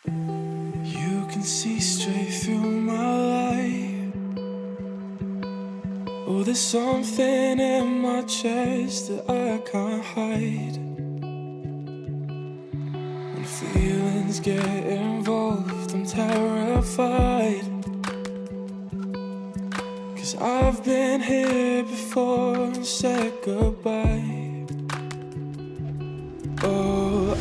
You can see straight through my life. Oh, there's something in my chest that I can't hide. When feelings get involved, I'm terrified. 'Cause I've been here before and said goodbye. Oh,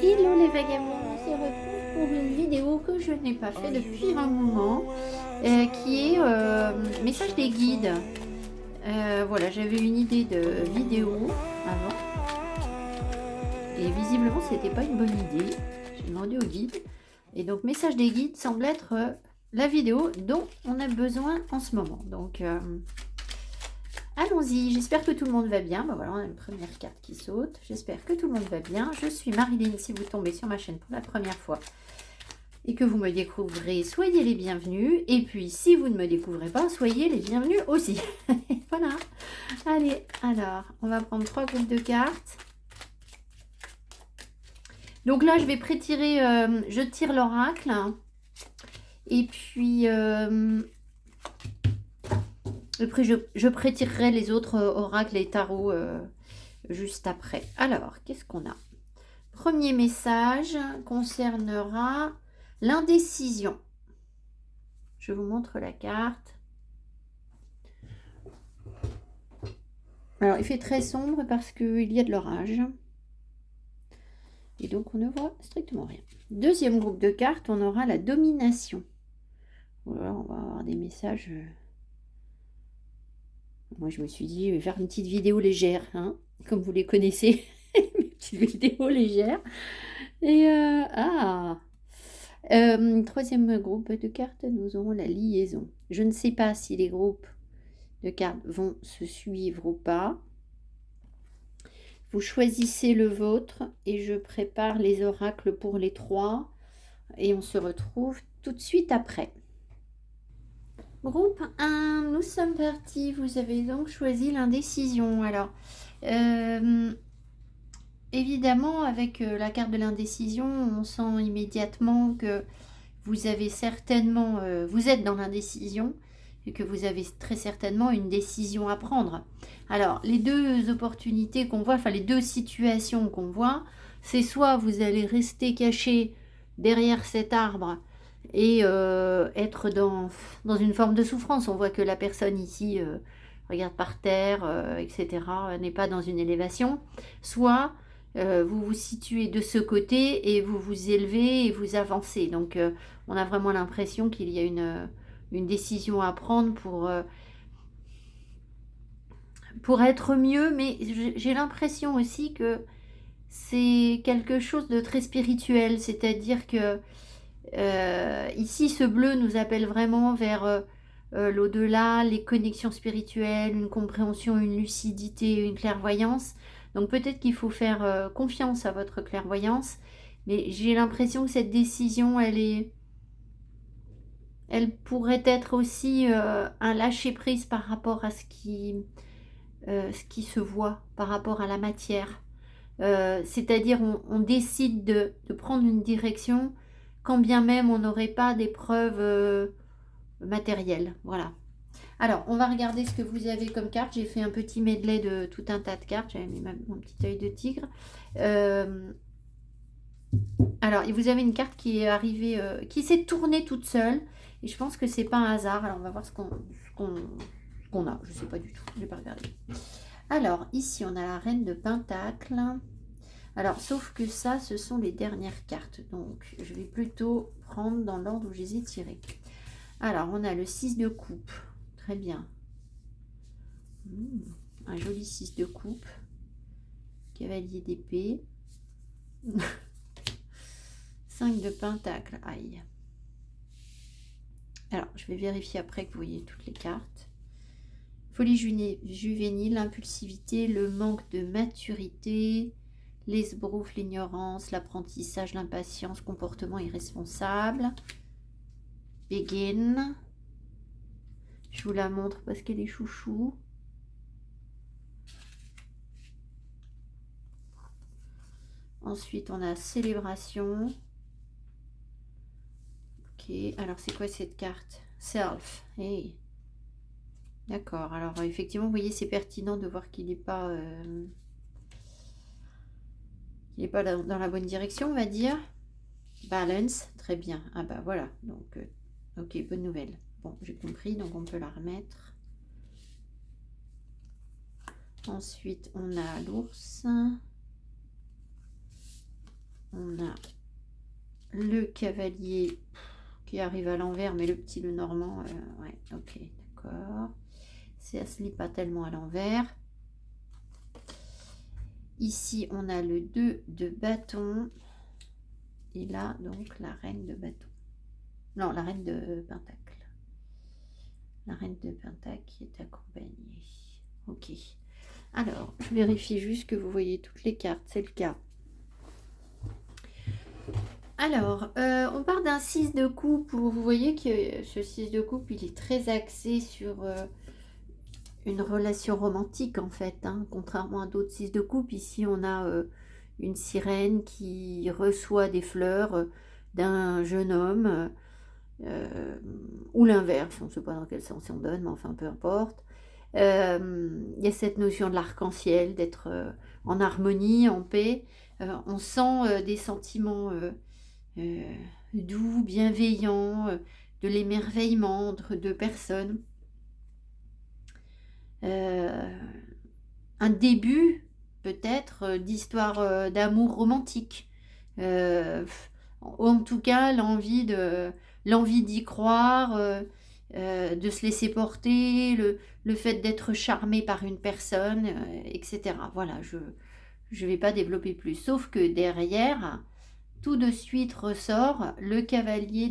Hello les vagabonds, on se retrouve pour une vidéo que je n'ai pas fait depuis un moment, qui est message des guides. Voilà, j'avais une idée de vidéo avant, et visiblement c'était pas une bonne idée. J'ai demandé au guide, et donc message des guides semble être la vidéo dont on a besoin en ce moment. Donc allons-y, j'espère que tout le monde va bien. Ben voilà, on a une première carte qui saute. J'espère que tout le monde va bien. Je suis Marilyn, si vous tombez sur ma chaîne pour la première fois et que vous me découvrez, soyez les bienvenus. Et puis, si vous ne me découvrez pas, soyez les bienvenus aussi. Voilà. Allez, alors, on va prendre 3 groupes de cartes. Donc là, je vais prétirer, je tire l'oracle. Et puis... après, je prétirerai les autres oracles et tarots juste après. Alors, qu'est-ce qu'on a? Premier message concernera l'indécision. Je vous montre la carte. Alors, il fait très sombre parce qu'il y a de l'orage. Et donc, on ne voit strictement rien. Deuxième groupe de cartes, on aura la domination. Voilà, on va avoir des messages... Moi, je me suis dit, je vais faire une petite vidéo légère, hein, comme vous les connaissez. Une petite vidéo légère. Et troisième groupe de cartes, nous aurons la liaison. Je ne sais pas si les groupes de cartes vont se suivre ou pas. Vous choisissez le vôtre et je prépare les oracles pour les trois. Et on se retrouve tout de suite après. Groupe 1, nous sommes partis. Vous avez donc choisi l'indécision. Alors, évidemment, avec la carte de l'indécision, on sent immédiatement que vous avez certainement, vous êtes dans l'indécision et que vous avez très certainement une décision à prendre. Alors, les deux opportunités qu'on voit, enfin les deux situations qu'on voit, c'est soit vous allez rester caché derrière cet arbre et être dans une forme de souffrance. On voit que la personne ici regarde par terre, etc., n'est pas dans une élévation. Soit vous vous situez de ce côté et vous vous élevez et vous avancez. Donc, on a vraiment l'impression qu'il y a une décision à prendre pour être mieux. Mais j'ai l'impression aussi que c'est quelque chose de très spirituel. C'est-à-dire que ici, ce bleu nous appelle vraiment vers l'au-delà, les connexions spirituelles, une compréhension, une lucidité, une clairvoyance. Donc peut-être qu'il faut faire confiance à votre clairvoyance, mais j'ai l'impression que cette décision, elle pourrait être aussi un lâcher-prise par rapport à ce qui se voit, par rapport à la matière. C'est-à-dire on décide de prendre une direction quand bien même on n'aurait pas des preuves matérielles. Voilà. Alors, on va regarder ce que vous avez comme carte. J'ai fait un petit medley de tout un tas de cartes. J'avais mis mon petit œil de tigre. Alors, vous avez une carte qui est arrivée, qui s'est tournée toute seule. Et je pense que c'est pas un hasard. Alors, on va voir ce qu'on a. Je sais pas du tout. Je n'ai pas regardé. Alors, ici, on a la reine de Pentacle. Alors, sauf que ça, ce sont les dernières cartes. Donc, je vais plutôt prendre dans l'ordre où je les ai tirées. Alors, on a le 6 de coupe. Très bien. Un joli 6 de coupe. Cavalier d'épée. 5 de pentacle. Aïe. Alors, je vais vérifier après que vous voyez toutes les cartes. Folie juvénile, l'impulsivité, le manque de maturité, l'esbrouf, l'ignorance, l'apprentissage, l'impatience, comportement irresponsable. Begin. Je vous la montre parce qu'elle est chouchou. Ensuite, on a célébration. Ok, alors c'est quoi cette carte? Self. Hey. D'accord, alors effectivement, vous voyez, c'est pertinent de voir qu'il n'est pas, dans la bonne direction, on va dire. Balance, très bien. Ah bah voilà, donc, ok, bonne nouvelle. Bon, j'ai compris, donc on peut la remettre. Ensuite, on a l'ours. On a le cavalier qui arrive à l'envers, mais le petit, le normand, ouais, ok, d'accord. Ça se lit pas tellement à l'envers. Ici, on a le 2 de bâton. Et là, donc, la reine de bâton. Non, la reine de pentacle. La reine de pentacle qui est accompagnée. Ok. Alors, je vérifie juste que vous voyez toutes les cartes. C'est le cas. Alors, on part d'un 6 de coupe. Vous voyez que ce 6 de coupe, il est très axé sur une relation romantique, en fait. Hein. Contrairement à d'autres 6 de coupe, ici, on a une sirène qui reçoit des fleurs d'un jeune homme, ou l'inverse. On ne sait pas dans quel sens on donne, mais enfin, peu importe. Il y a cette notion de l'arc-en-ciel, d'être en harmonie, en paix. On sent des sentiments doux, bienveillants, de l'émerveillement entre deux personnes. Un début, peut-être, d'histoire d'amour romantique. En tout cas, l'envie d'y croire, de se laisser porter, le fait d'être charmé par une personne, etc. Voilà, je ne vais pas développer plus. Sauf que derrière, tout de suite ressort le cavalier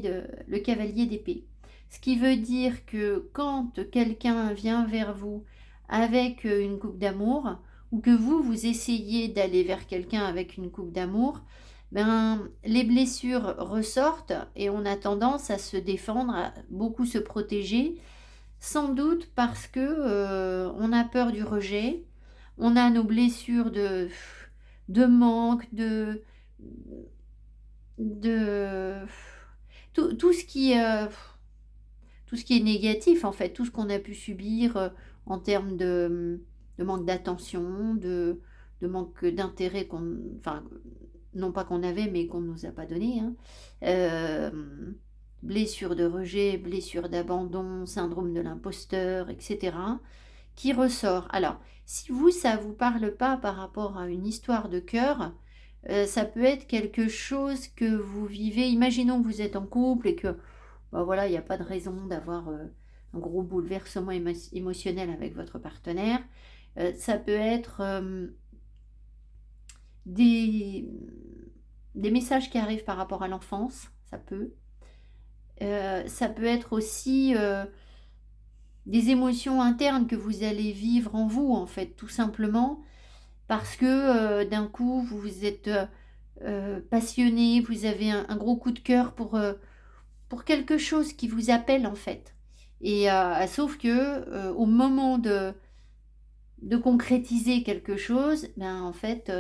d'épée. Ce qui veut dire que quand quelqu'un vient vers vous avec une coupe d'amour, ou que vous essayez d'aller vers quelqu'un avec une coupe d'amour, ben, les blessures ressortent et on a tendance à se défendre, à beaucoup se protéger, sans doute parce que on a peur du rejet, on a nos blessures de manque, de tout ce qui tout ce qui est négatif, en fait, tout ce qu'on a pu subir en termes de manque d'attention, de manque d'intérêt enfin, non pas qu'on avait, mais qu'on ne nous a pas donné. Hein. Blessure de rejet, blessure d'abandon, syndrome de l'imposteur, etc., qui ressort. Alors, si ça ne vous parle pas par rapport à une histoire de cœur, ça peut être quelque chose que vous vivez. Imaginons que vous êtes en couple et que ben voilà, il n'y a pas de raison d'avoir un gros bouleversement émotionnel avec votre partenaire. Ça peut être des messages qui arrivent par rapport à l'enfance, ça peut. Ça peut être aussi des émotions internes que vous allez vivre en vous, en fait, tout simplement, parce que d'un coup, vous êtes passionné, vous avez un gros coup de cœur pour quelque chose qui vous appelle, en fait. Et sauf que au moment de concrétiser quelque chose, ben, en fait,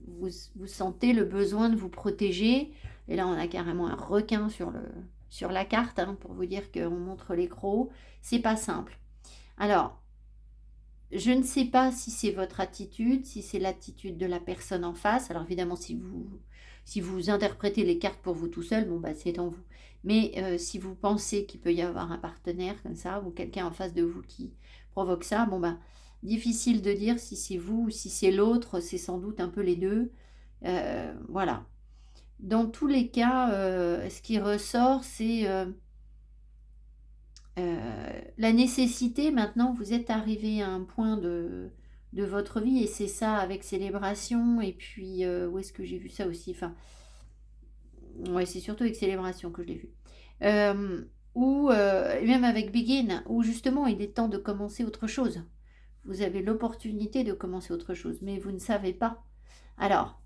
vous sentez le besoin de vous protéger. Et là, on a carrément un requin sur la carte, hein, pour vous dire qu'on montre les crocs. C'est pas simple. Alors, je ne sais pas si c'est votre attitude, si c'est l'attitude de la personne en face. Alors évidemment, si vous interprétez les cartes pour vous tout seul, bon bah c'est en vous. Mais si vous pensez qu'il peut y avoir un partenaire comme ça, ou quelqu'un en face de vous qui provoque ça, bon bah difficile de dire si c'est vous ou si c'est l'autre, c'est sans doute un peu les deux. Voilà. Dans tous les cas, ce qui ressort, c'est la nécessité. Maintenant, vous êtes arrivé à un point de votre vie, et c'est ça avec célébration, et puis où est-ce que j'ai vu ça aussi, enfin, ouais, c'est surtout avec célébration que je l'ai vu. Ou même avec Begin, où justement il est temps de commencer autre chose. Vous avez l'opportunité de commencer autre chose, mais vous ne savez pas. Alors,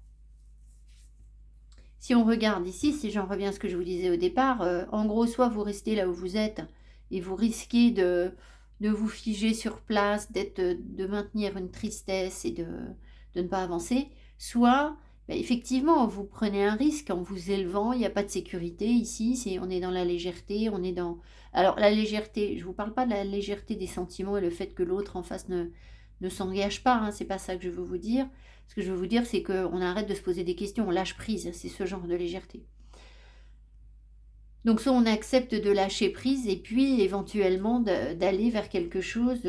si on regarde ici, si j'en reviens à ce que je vous disais au départ, en gros, soit vous restez là où vous êtes et vous risquez de vous figer sur place, de maintenir une tristesse et de ne pas avancer, soit bah, effectivement, vous prenez un risque en vous élevant, il n'y a pas de sécurité ici, on est dans la légèreté, on est dans... Alors la légèreté, je ne vous parle pas de la légèreté des sentiments et le fait que l'autre en face ne s'engage pas, hein, c'est pas ça que je veux vous dire. Ce que je veux vous dire, c'est qu'on arrête de se poser des questions, on lâche prise, c'est ce genre de légèreté. Donc soit on accepte de lâcher prise et puis éventuellement d'aller vers quelque chose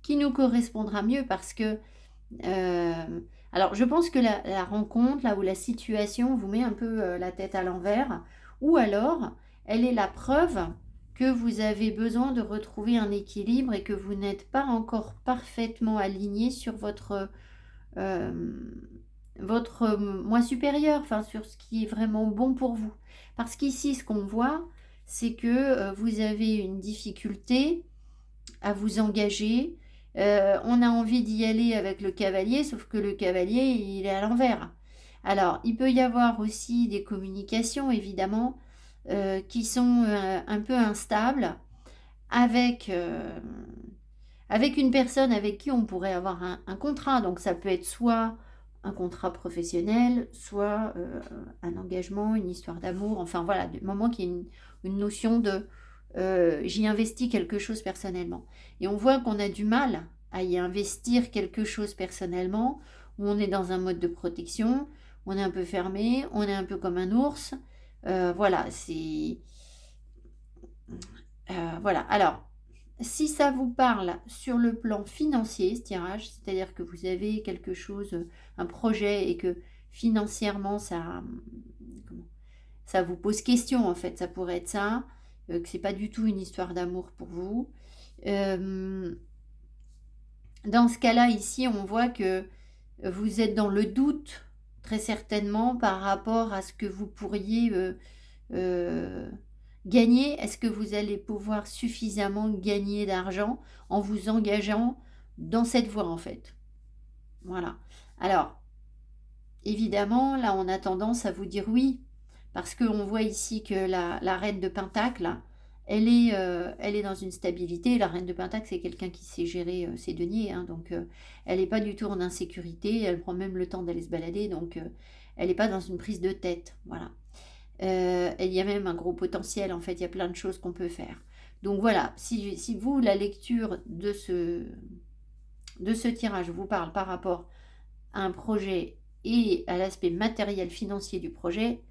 qui nous correspondra mieux parce que... alors je pense que la rencontre, là où la situation vous met un peu la tête à l'envers, ou alors elle est la preuve que vous avez besoin de retrouver un équilibre et que vous n'êtes pas encore parfaitement aligné sur votre moi supérieur, enfin sur ce qui est vraiment bon pour vous. Parce qu'ici, ce qu'on voit, c'est que vous avez une difficulté à vous engager. On a envie d'y aller avec le cavalier, sauf que le cavalier, il est à l'envers. Alors, il peut y avoir aussi des communications, évidemment, qui sont un peu instables avec, avec une personne avec qui on pourrait avoir un contrat. Donc, ça peut être soit un contrat professionnel, soit un engagement, une histoire d'amour. Enfin, voilà, du moment qu'il y a une notion de j'y investis quelque chose personnellement. Et on voit qu'on a du mal à y investir quelque chose personnellement, où on est dans un mode de protection, on est un peu fermé, on est un peu comme un ours. Voilà, c'est... voilà, alors, si ça vous parle sur le plan financier, ce tirage, c'est-à-dire que vous avez quelque chose, un projet, et que financièrement, ça vous pose question, en fait, ça pourrait être ça, que c'est pas du tout une histoire d'amour pour vous. Dans ce cas-là, ici, on voit que vous êtes dans le doute, très certainement, par rapport à ce que vous pourriez gagner. Est-ce que vous allez pouvoir suffisamment gagner d'argent en vous engageant dans cette voie, en fait? Voilà. Alors, évidemment, là, on a tendance à vous dire oui, parce qu'on voit ici que la reine de Pentacle, elle est dans une stabilité. La reine de Pentacle, c'est quelqu'un qui sait gérer ses deniers, hein, donc elle n'est pas du tout en insécurité, elle prend même le temps d'aller se balader, donc elle n'est pas dans une prise de tête, voilà. Il y a même un gros potentiel, en fait, il y a plein de choses qu'on peut faire. Donc voilà, si vous, la lecture de ce tirage vous parle par rapport à un projet et à l'aspect matériel financier du projet,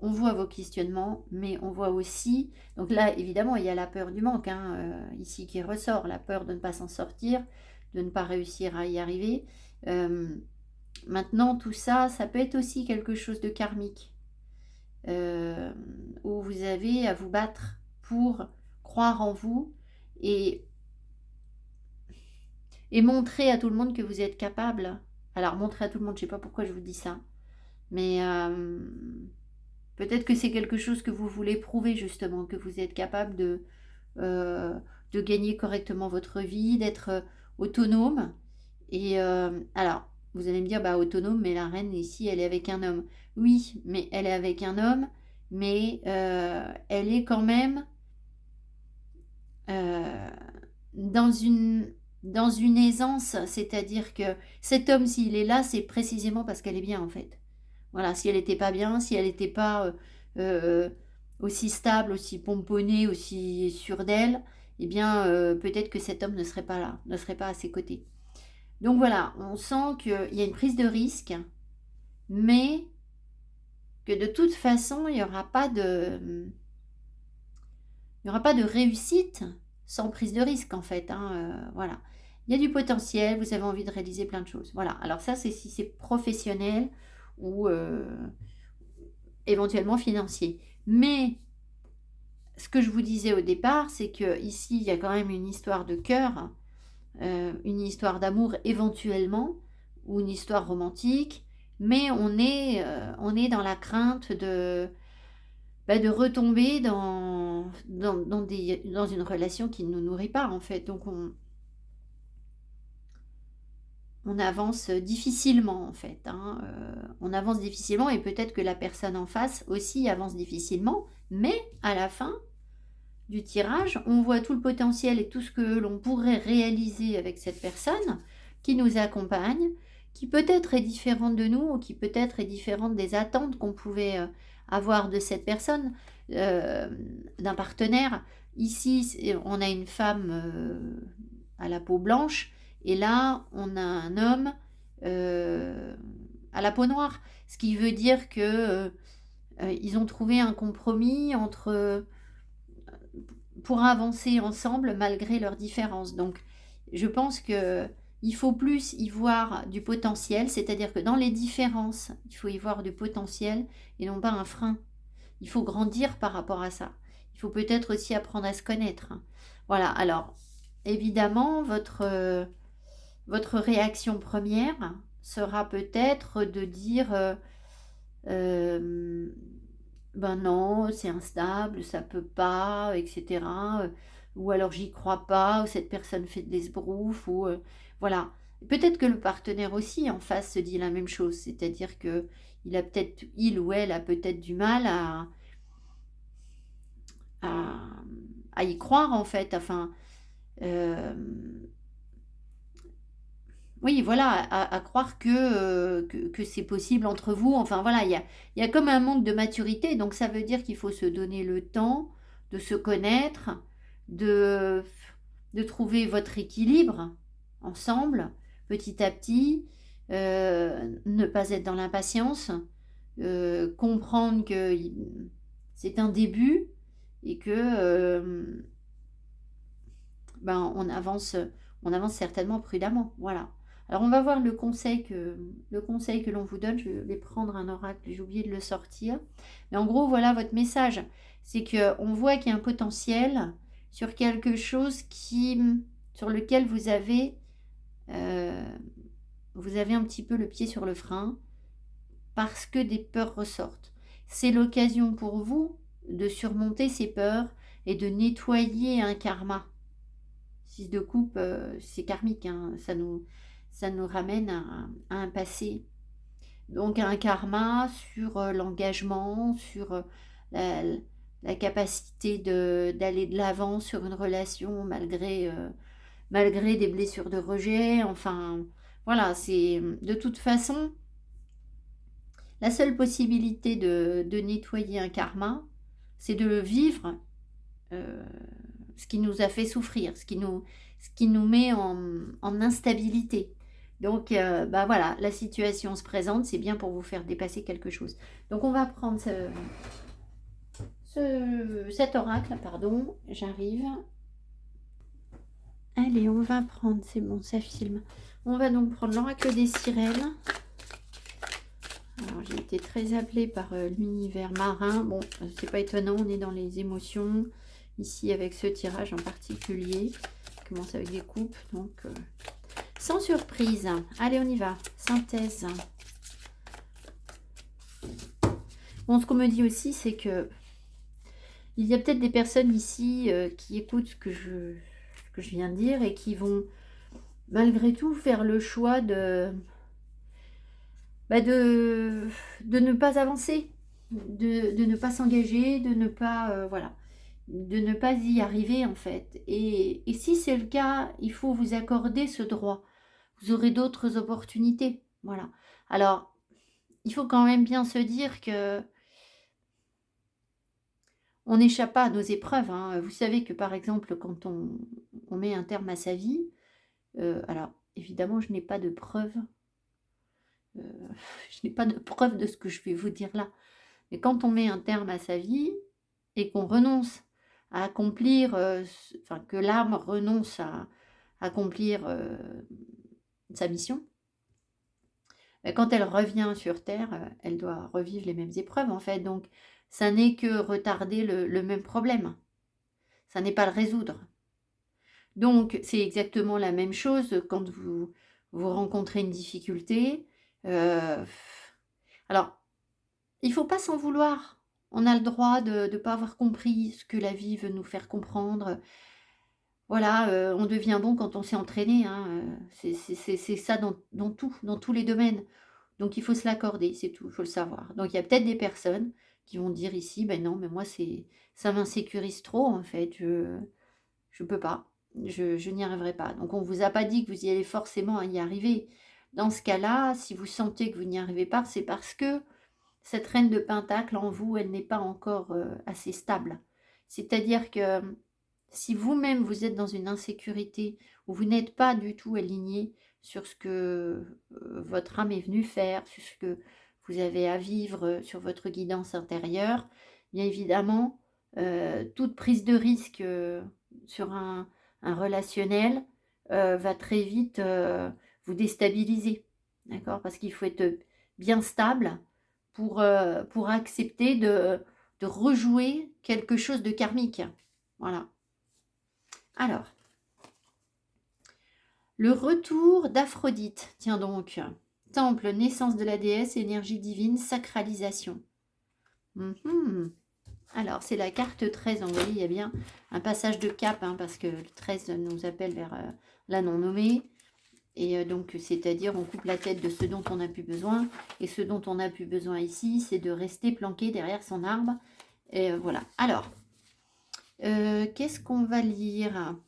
on voit vos questionnements, mais on voit aussi, donc là évidemment il y a la peur du manque, hein, ici qui ressort, la peur de ne pas s'en sortir, de ne pas réussir à y arriver. Maintenant tout ça, ça peut être aussi quelque chose de karmique, où vous avez à vous battre pour croire en vous et montrer à tout le monde que vous êtes capable. Alors montrer à tout le monde, je ne sais pas pourquoi je vous dis ça, mais peut-être que c'est quelque chose que vous voulez prouver justement, que vous êtes capable de gagner correctement votre vie, d'être autonome. Et alors, vous allez me dire, bah autonome, mais la reine ici, elle est avec un homme. Oui, mais elle est avec un homme, mais elle est quand même dans une aisance, c'est-à-dire que cet homme, s'il est là, c'est précisément parce qu'elle est bien en fait. Voilà, si elle n'était pas bien, si elle n'était pas aussi stable, aussi pomponnée, aussi sûre d'elle, eh bien peut-être que cet homme ne serait pas là, ne serait pas à ses côtés. Donc voilà, on sent qu'il y a une prise de risque, mais que de toute façon, il n'y aura pas de réussite sans prise de risque en fait, hein, voilà. Il y a du potentiel, vous avez envie de réaliser plein de choses. Voilà, alors ça c'est si c'est professionnel ou éventuellement financier. Mais ce que je vous disais au départ, c'est que ici il y a quand même une histoire de cœur, une histoire d'amour éventuellement, ou une histoire romantique, mais on est dans la crainte de retomber dans une relation qui ne nous nourrit pas en fait. Donc on avance difficilement en fait, hein. On avance difficilement et peut-être que la personne en face aussi avance difficilement, mais à la fin du tirage, on voit tout le potentiel et tout ce que l'on pourrait réaliser avec cette personne qui nous accompagne, qui peut-être est différente de nous, ou qui peut-être est différente des attentes qu'on pouvait avoir de cette personne, d'un partenaire. Ici, on a une femme à la peau blanche, et là, on a un homme euh, à la peau noire. Ce qui veut dire que ils ont trouvé un compromis pour avancer ensemble malgré leurs différences. Donc, je pense que il faut plus y voir du potentiel, c'est-à-dire que dans les différences, il faut y voir du potentiel et non pas un frein. Il faut grandir par rapport à ça. Il faut peut-être aussi apprendre à se connaître. Voilà, alors, évidemment, votre réaction première sera peut-être de dire euh, ben non, c'est instable, ça peut pas, etc. Ou alors j'y crois pas, ou cette personne fait de l'esbrouf, ou voilà. Peut-être que le partenaire aussi en face se dit la même chose, c'est-à-dire que il ou elle a peut-être du mal à, à y croire en fait. Enfin, euh, oui, voilà, à croire que c'est possible entre vous. Enfin voilà, il y a comme un manque de maturité, donc ça veut dire qu'il faut se donner le temps de se connaître, de, de trouver votre équilibre ensemble, petit à petit, ne pas être dans l'impatience, comprendre que c'est un début et que ben, on avance certainement prudemment. Voilà. Alors on va voir le conseil que l'on vous donne. Je vais prendre un oracle, j'ai oublié de le sortir. Mais en gros, voilà votre message. C'est qu'on voit qu'il y a un potentiel sur quelque chose sur lequel euh, vous avez un petit peu le pied sur le frein parce que des peurs ressortent. C'est l'occasion pour vous de surmonter ces peurs et de nettoyer un karma. 6 de coupe, c'est karmique, hein. Ça nous ramène à un passé. Donc à un karma sur l'engagement, sur la, la capacité d'aller de l'avant sur une relation malgré des blessures de rejet. Enfin, voilà, c'est de toute façon la seule possibilité de nettoyer un karma, c'est de le vivre euh, ce qui nous a fait souffrir, ce qui nous met en instabilité. Donc, bah voilà, la situation se présente, c'est bien pour vous faire dépasser quelque chose. Donc, on va prendre cet oracle, pardon, j'arrive. Allez, on va prendre, c'est bon, ça filme. On va donc prendre l'oracle des sirènes. Alors, j'ai été très appelée par l'univers marin. Bon, c'est pas étonnant, on est dans les émotions. Ici, avec ce tirage en particulier. Je commence avec des coupes, donc sans surprise. Allez, on y va. Synthèse. Bon, ce qu'on me dit aussi, c'est que il y a peut-être des personnes ici qui écoutent ce que je viens de dire et qui vont, malgré tout, faire le choix de ne pas avancer, de ne pas s'engager, de ne pas, voilà, de ne pas y arriver en fait. Et si c'est le cas, il faut vous accorder ce droit. Vous aurez d'autres opportunités, voilà. Alors, il faut quand même bien se dire que on n'échappe pas à nos épreuves, hein. Vous savez que par exemple, quand on met un terme à sa vie, alors évidemment, je n'ai pas de preuve. Je n'ai pas de preuve de ce que je vais vous dire là. Mais quand on met un terme à sa vie et qu'on renonce à accomplir, enfin que l'âme renonce à accomplir sa mission, ben, quand elle revient sur Terre, elle doit revivre les mêmes épreuves en fait. Donc ça n'est que retarder le même problème. Ça n'est pas le résoudre. Donc c'est exactement la même chose quand vous rencontrez une difficulté. Alors, il ne faut pas s'en vouloir. On a le droit de ne pas avoir compris ce que la vie veut nous faire comprendre. Voilà, on devient bon quand on s'est entraîné, hein. C'est ça dans tout, dans tous les domaines. Donc il faut se l'accorder, c'est tout, il faut le savoir. Donc il y a peut-être des personnes qui vont dire ici, ben non, mais moi ça m'insécurise trop en fait, je peux pas, je n'y arriverai pas. Donc on vous a pas dit que vous y allez forcément y arriver, Dans ce cas-là, si vous sentez que vous n'y arrivez pas, c'est parce que cette reine de Pentacle en vous, elle n'est pas encore assez stable. C'est-à-dire que si vous-même vous êtes dans une insécurité où vous n'êtes pas du tout aligné sur ce que votre âme est venue faire, sur ce que vous avez à vivre, sur votre guidance intérieure, bien évidemment, toute prise de risque sur un relationnel va très vite vous déstabiliser. D'accord? Parce qu'il faut être bien stable pour accepter de rejouer quelque chose de karmique. Voilà. Alors, le retour d'Aphrodite. Tiens donc. Temple, naissance de la déesse, énergie divine, sacralisation. Alors, c'est la carte 13. Donc, vous voyez, il y a bien un passage de cap, hein, parce que le 13 nous appelle vers la non-nommée. Et donc, c'est-à-dire, on coupe la tête de ce dont on n'a plus besoin. Et ce dont on n'a plus besoin ici, c'est de rester planqué derrière son arbre. Et voilà. Alors, qu'est-ce qu'on va lire?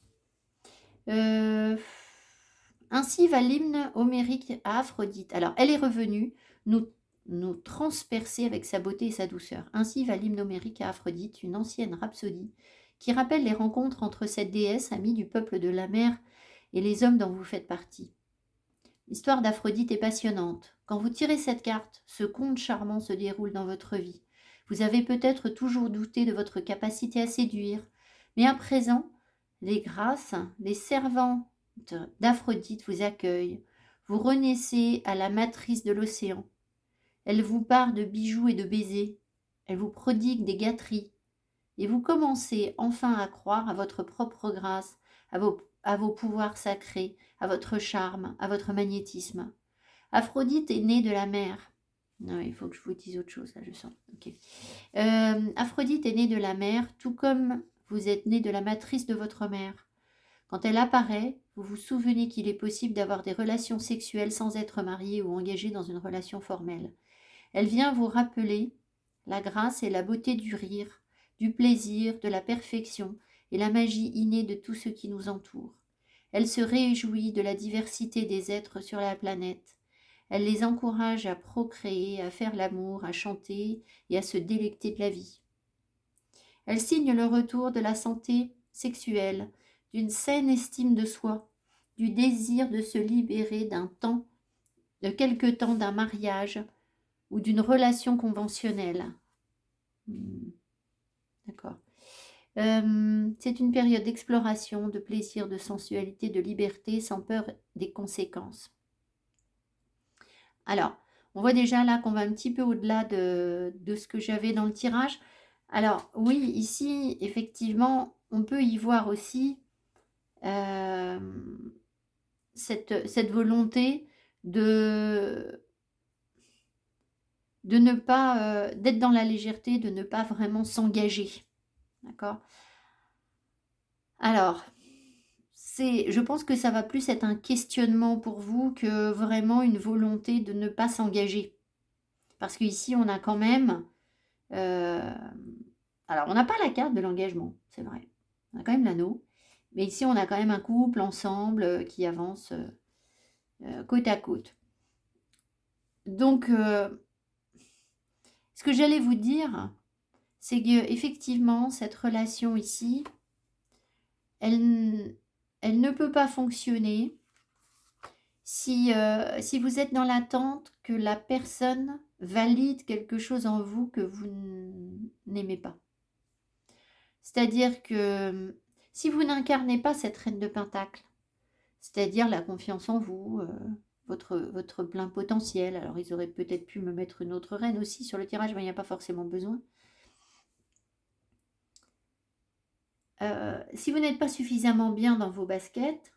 Ainsi va l'hymne homérique à Aphrodite. Alors, elle est revenue nous transpercer avec sa beauté et sa douceur. Ainsi va l'hymne homérique à Aphrodite, une ancienne rhapsodie qui rappelle les rencontres entre cette déesse, amie du peuple de la mer, et les hommes dont vous faites partie. L'histoire d'Aphrodite est passionnante. Quand vous tirez cette carte, ce conte charmant se déroule dans votre vie. Vous avez peut-être toujours douté de votre capacité à séduire, mais à présent, les grâces, les servantes d'Aphrodite vous accueillent. Vous renaissez à la matrice de l'océan. Elle vous part de bijoux et de baisers. Elle vous prodigue des gâteries. Et vous commencez enfin à croire à votre propre grâce, à vos pouvoirs sacrés, à votre charme, à votre magnétisme. Aphrodite est née de la mer. Non, il faut que je vous dise autre chose, là, je sens. Ok. Aphrodite est née de la mer, tout comme vous êtes né de la matrice de votre mère. Quand elle apparaît, vous vous souvenez qu'il est possible d'avoir des relations sexuelles sans être marié ou engagé dans une relation formelle. Elle vient vous rappeler la grâce et la beauté du rire, du plaisir, de la perfection et la magie innée de tout ce qui nous entoure. Elle se réjouit de la diversité des êtres sur la planète. Elle les encourage à procréer, à faire l'amour, à chanter et à se délecter de la vie. Elle signe le retour de la santé sexuelle, d'une saine estime de soi, du désir de se libérer de quelque temps d'un mariage ou d'une relation conventionnelle. D'accord. C'est une période d'exploration, de plaisir, de sensualité, de liberté, sans peur des conséquences. Alors, on voit déjà là qu'on va un petit peu au-delà de ce que j'avais dans le tirage. Alors, oui, ici, effectivement, on peut y voir aussi cette volonté de ne pas, d'être dans la légèreté, de ne pas vraiment s'engager. D'accord? Alors, je pense que ça va plus être un questionnement pour vous que vraiment une volonté de ne pas s'engager. Parce qu'ici, on a quand même... alors, on n'a pas la carte de l'engagement, c'est vrai. On a quand même l'anneau. Mais ici, on a quand même un couple ensemble qui avance côte à côte. Donc, ce que j'allais vous dire, c'est que effectivement, cette relation ici, elle ne peut pas fonctionner si vous êtes dans l'attente que la personne valide quelque chose en vous que vous n'aimez pas. C'est-à-dire que si vous n'incarnez pas cette reine de Pentacle, c'est-à-dire la confiance en vous, votre plein potentiel, alors ils auraient peut-être pu me mettre une autre reine aussi sur le tirage, mais il n'y a pas forcément besoin. Si vous n'êtes pas suffisamment bien dans vos baskets,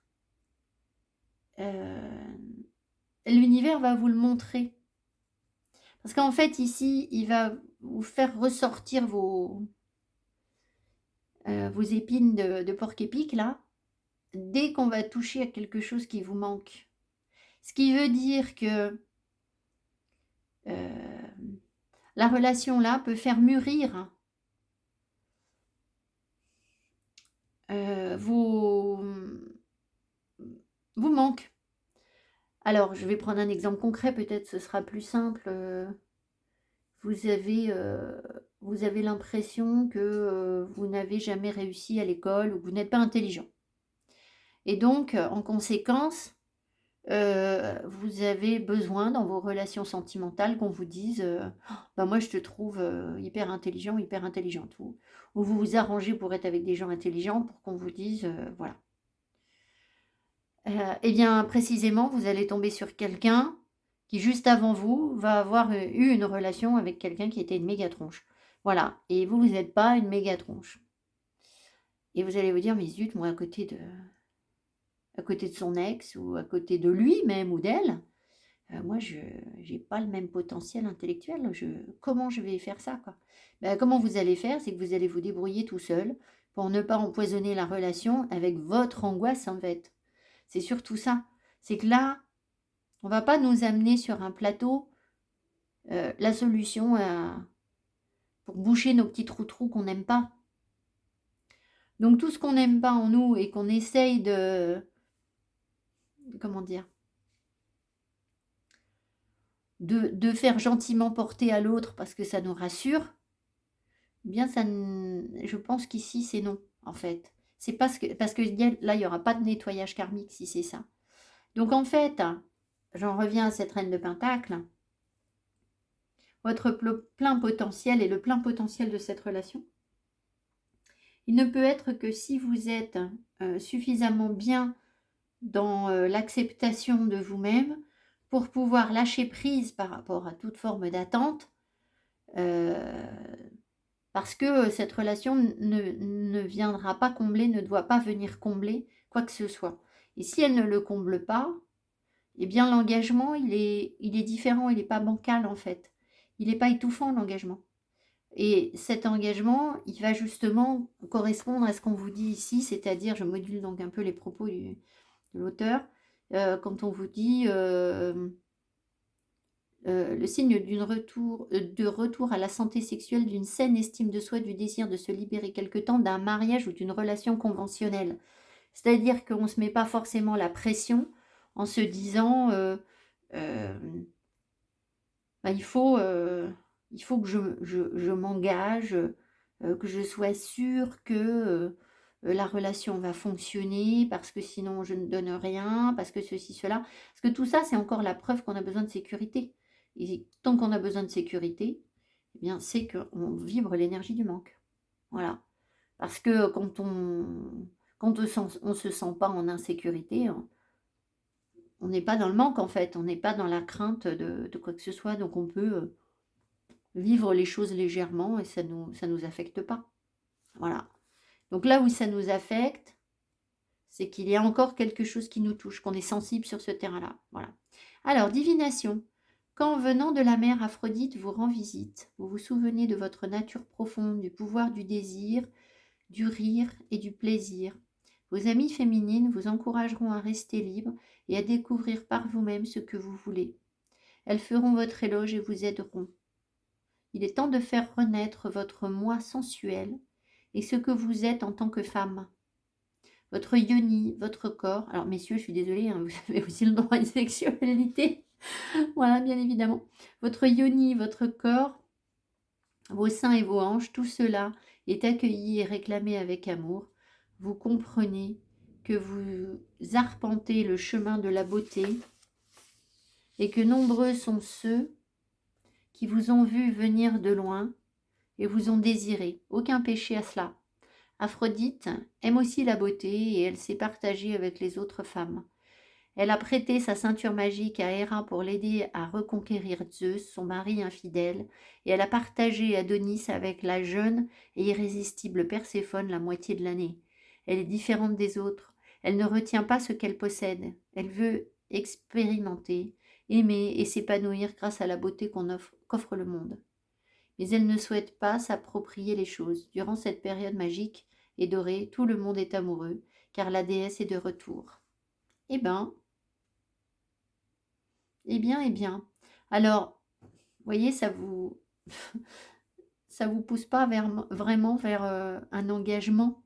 l'univers va vous le montrer. Parce qu'en fait, ici, il va vous faire ressortir vos épines de porc-épic, là, dès qu'on va toucher à quelque chose qui vous manque. Ce qui veut dire que la relation, là, peut faire mûrir vos manques. Alors, je vais prendre un exemple concret, peut-être ce sera plus simple. Vous avez, vous avez l'impression que vous n'avez jamais réussi à l'école ou que vous n'êtes pas intelligent. Et donc, en conséquence, vous avez besoin dans vos relations sentimentales qu'on vous dise bah moi je te trouve hyper intelligent, hyper intelligente. Ou vous vous arrangez pour être avec des gens intelligents pour qu'on vous dise voilà. Eh bien, précisément, vous allez tomber sur quelqu'un qui, juste avant vous, va avoir eu une relation avec quelqu'un qui était une méga tronche. Voilà. Et vous, vous n'êtes pas une méga tronche. Et vous allez vous dire, mais zut, moi, à côté de son ex, ou à côté de lui même, ou d'elle, moi, je n'ai pas le même potentiel intellectuel. Comment je vais faire ça, quoi? Ben, comment vous allez faire? C'est que vous allez vous débrouiller tout seul pour ne pas empoisonner la relation avec votre angoisse, en fait. C'est surtout ça. C'est que là, on va pas nous amener sur un plateau la solution pour boucher nos petits trous-trous qu'on n'aime pas. Donc tout ce qu'on n'aime pas en nous et qu'on essaye comment dire, de faire gentiment porter à l'autre parce que ça nous rassure, eh bien je pense qu'ici c'est non, en fait. C'est parce que là, il n'y aura pas de nettoyage karmique si c'est ça. Donc en fait, j'en reviens à cette reine de Pentacle. Votre plein potentiel et le plein potentiel de cette relation, il ne peut être que si vous êtes suffisamment bien dans l'acceptation de vous-même pour pouvoir lâcher prise par rapport à toute forme d'attente, parce que cette relation ne viendra pas combler, ne doit pas venir combler quoi que ce soit. Et si elle ne le comble pas, eh bien l'engagement, il est différent, il n'est pas bancal en fait. Il n'est pas étouffant l'engagement. Et cet engagement, il va justement correspondre à ce qu'on vous dit ici, c'est-à-dire, je module donc un peu les propos de l'auteur, quand on vous dit le signe de retour à la santé sexuelle, d'une saine estime de soi, du désir de se libérer quelque temps d'un mariage ou d'une relation conventionnelle. C'est-à-dire qu'on ne se met pas forcément la pression en se disant euh, bah, il faut que je m'engage, que je sois sûre que la relation va fonctionner, parce que sinon je ne donne rien, parce que ceci, cela. Parce que tout ça, c'est encore la preuve qu'on a besoin de sécurité. Et tant qu'on a besoin de sécurité, eh bien, c'est qu'on vibre l'énergie du manque. Voilà. Parce que quand on se sent pas en insécurité, on n'est pas dans le manque en fait, on n'est pas dans la crainte de quoi que ce soit, donc on peut vivre les choses légèrement et ça nous affecte pas. Voilà. Donc là où ça nous affecte, c'est qu'il y a encore quelque chose qui nous touche, qu'on est sensible sur ce terrain-là. Voilà. Alors, divination. Quand venant de la mer, Aphrodite vous rend visite, vous vous souvenez de votre nature profonde, du pouvoir du désir, du rire et du plaisir. Vos amies féminines vous encourageront à rester libre et à découvrir par vous-même ce que vous voulez. Elles feront votre éloge et vous aideront. Il est temps de faire renaître votre moi sensuel et ce que vous êtes en tant que femme. Votre yoni, votre corps. Alors messieurs, je suis désolée, hein, vous avez aussi le droit à une sexualité. Voilà, bien évidemment. Votre yoni, votre corps, vos seins et vos hanches, tout cela est accueilli et réclamé avec amour. Vous comprenez que vous arpentez le chemin de la beauté et que nombreux sont ceux qui vous ont vu venir de loin et vous ont désiré. Aucun péché à cela. Aphrodite aime aussi la beauté et elle s'est partagée avec les autres femmes. Elle a prêté sa ceinture magique à Héra pour l'aider à reconquérir Zeus, son mari infidèle, et elle a partagé Adonis avec la jeune et irrésistible Perséphone la moitié de l'année. Elle est différente des autres. Elle ne retient pas ce qu'elle possède. Elle veut expérimenter, aimer et s'épanouir grâce à la beauté qu'offre le monde. Mais elle ne souhaite pas s'approprier les choses. Durant cette période magique et dorée, tout le monde est amoureux, car la déesse est de retour. Eh bien. Alors, vous voyez, ça vous pousse pas vraiment vers un engagement,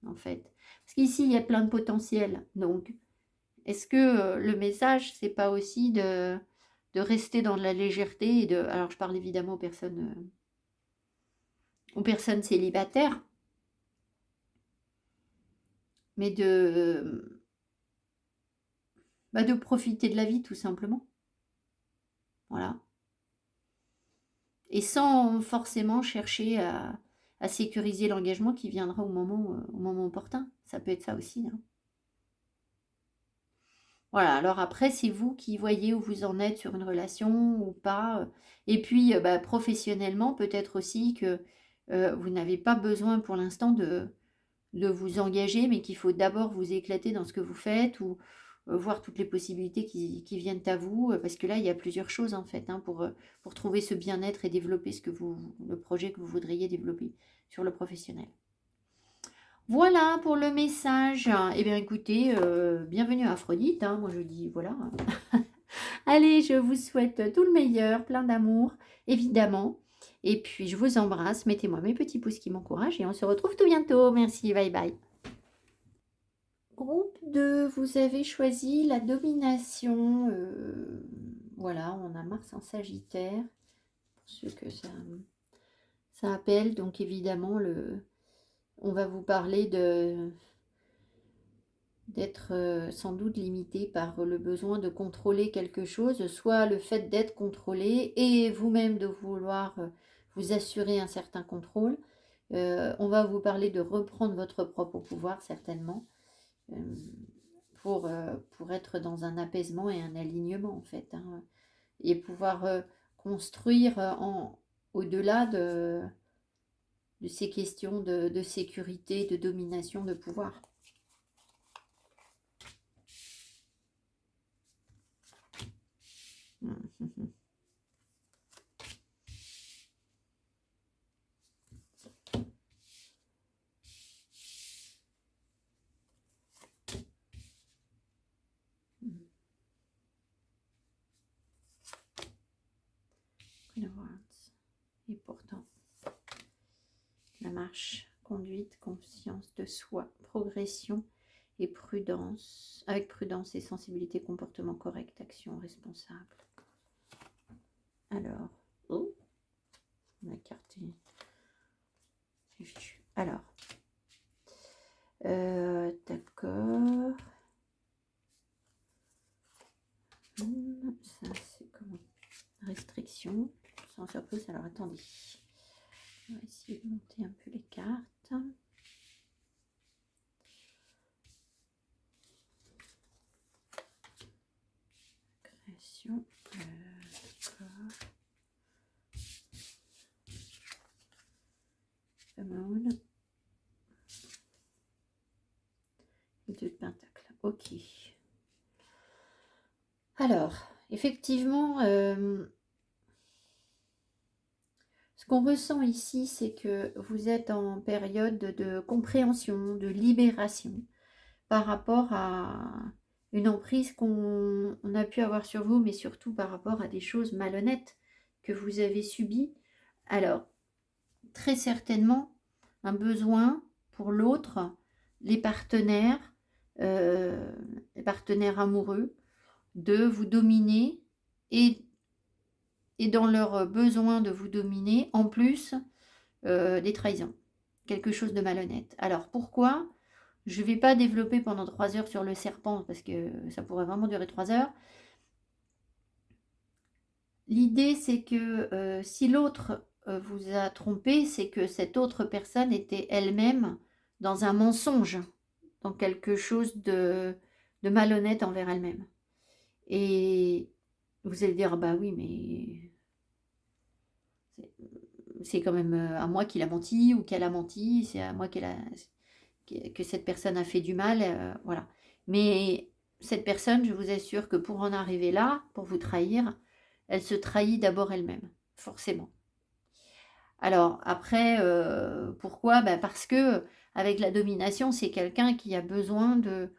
en fait. Parce qu'ici, il y a plein de potentiel. Donc, Est-ce que le message, c'est pas aussi de rester dans de la légèreté et de... Alors, je parle évidemment aux personnes célibataires, mais de profiter de la vie, tout simplement. Voilà. Et sans forcément chercher à sécuriser l'engagement qui viendra au moment opportun. Ça peut être ça aussi, hein. Voilà, alors après, c'est vous qui voyez où vous en êtes sur une relation ou pas. Et puis, bah, professionnellement, peut-être aussi que vous n'avez pas besoin pour l'instant de vous engager, mais qu'il faut d'abord vous éclater dans ce que vous faites ou voir toutes les possibilités qui viennent à vous. Parce que là, il y a plusieurs choses en fait, hein, pour trouver ce bien-être et développer le projet que vous voudriez développer sur le professionnel. Voilà pour le message. Eh bien écoutez, bienvenue à Aphrodite, hein. Moi je dis voilà. Allez, je vous souhaite tout le meilleur, plein d'amour, évidemment. Et puis je vous embrasse, mettez-moi mes petits pouces qui m'encouragent et on se retrouve tout bientôt. Merci, bye bye. Groupe 2, vous avez choisi la domination. Voilà, on a Mars en Sagittaire, pour ceux que ça appelle. Donc évidemment, on va vous parler d'être sans doute limité par le besoin de contrôler quelque chose, soit le fait d'être contrôlé et vous-même de vouloir vous assurer un certain contrôle. On va vous parler de reprendre votre propre pouvoir, certainement, pour être dans un apaisement et un alignement, en fait, hein, et pouvoir construire au-delà de ces questions de sécurité, de domination, de pouvoir. Et pourtant, la marche, conduite, conscience de soi, progression et prudence, avec prudence et sensibilité, comportement correct, action responsable. Alors, oh, on a écarté. Alors, d'accord. Ça, c'est comment? Restriction, sans surprise. Alors, attendez. On va essayer de monter un peu les cartes. Création. D'accord. Moon. Et 2 de pentacle. Ok. Alors, effectivement, ce qu'on ressent ici, c'est que vous êtes en période de compréhension, de libération par rapport à une emprise qu'on a pu avoir sur vous, mais surtout par rapport à des choses malhonnêtes que vous avez subies. Alors, très certainement, un besoin pour l'autre, les partenaires amoureux, de vous dominer et dans leur besoin de vous dominer, en plus des trahisons, quelque chose de malhonnête. Alors pourquoi? Je ne vais pas développer pendant 3 heures sur le serpent, parce que ça pourrait vraiment durer 3 heures. L'idée, c'est que si l'autre vous a trompé, c'est que cette autre personne était elle-même dans un mensonge, dans quelque chose de malhonnête envers elle-même. Et vous allez dire, bah oui, mais c'est quand même à moi qu'il a menti ou qu'elle a menti, c'est à moi que cette personne a fait du mal, voilà. Mais cette personne, je vous assure que pour en arriver là, pour vous trahir, elle se trahit d'abord elle-même, forcément. Alors après, pourquoi? Ben parce que avec la domination, c'est quelqu'un qui a besoin de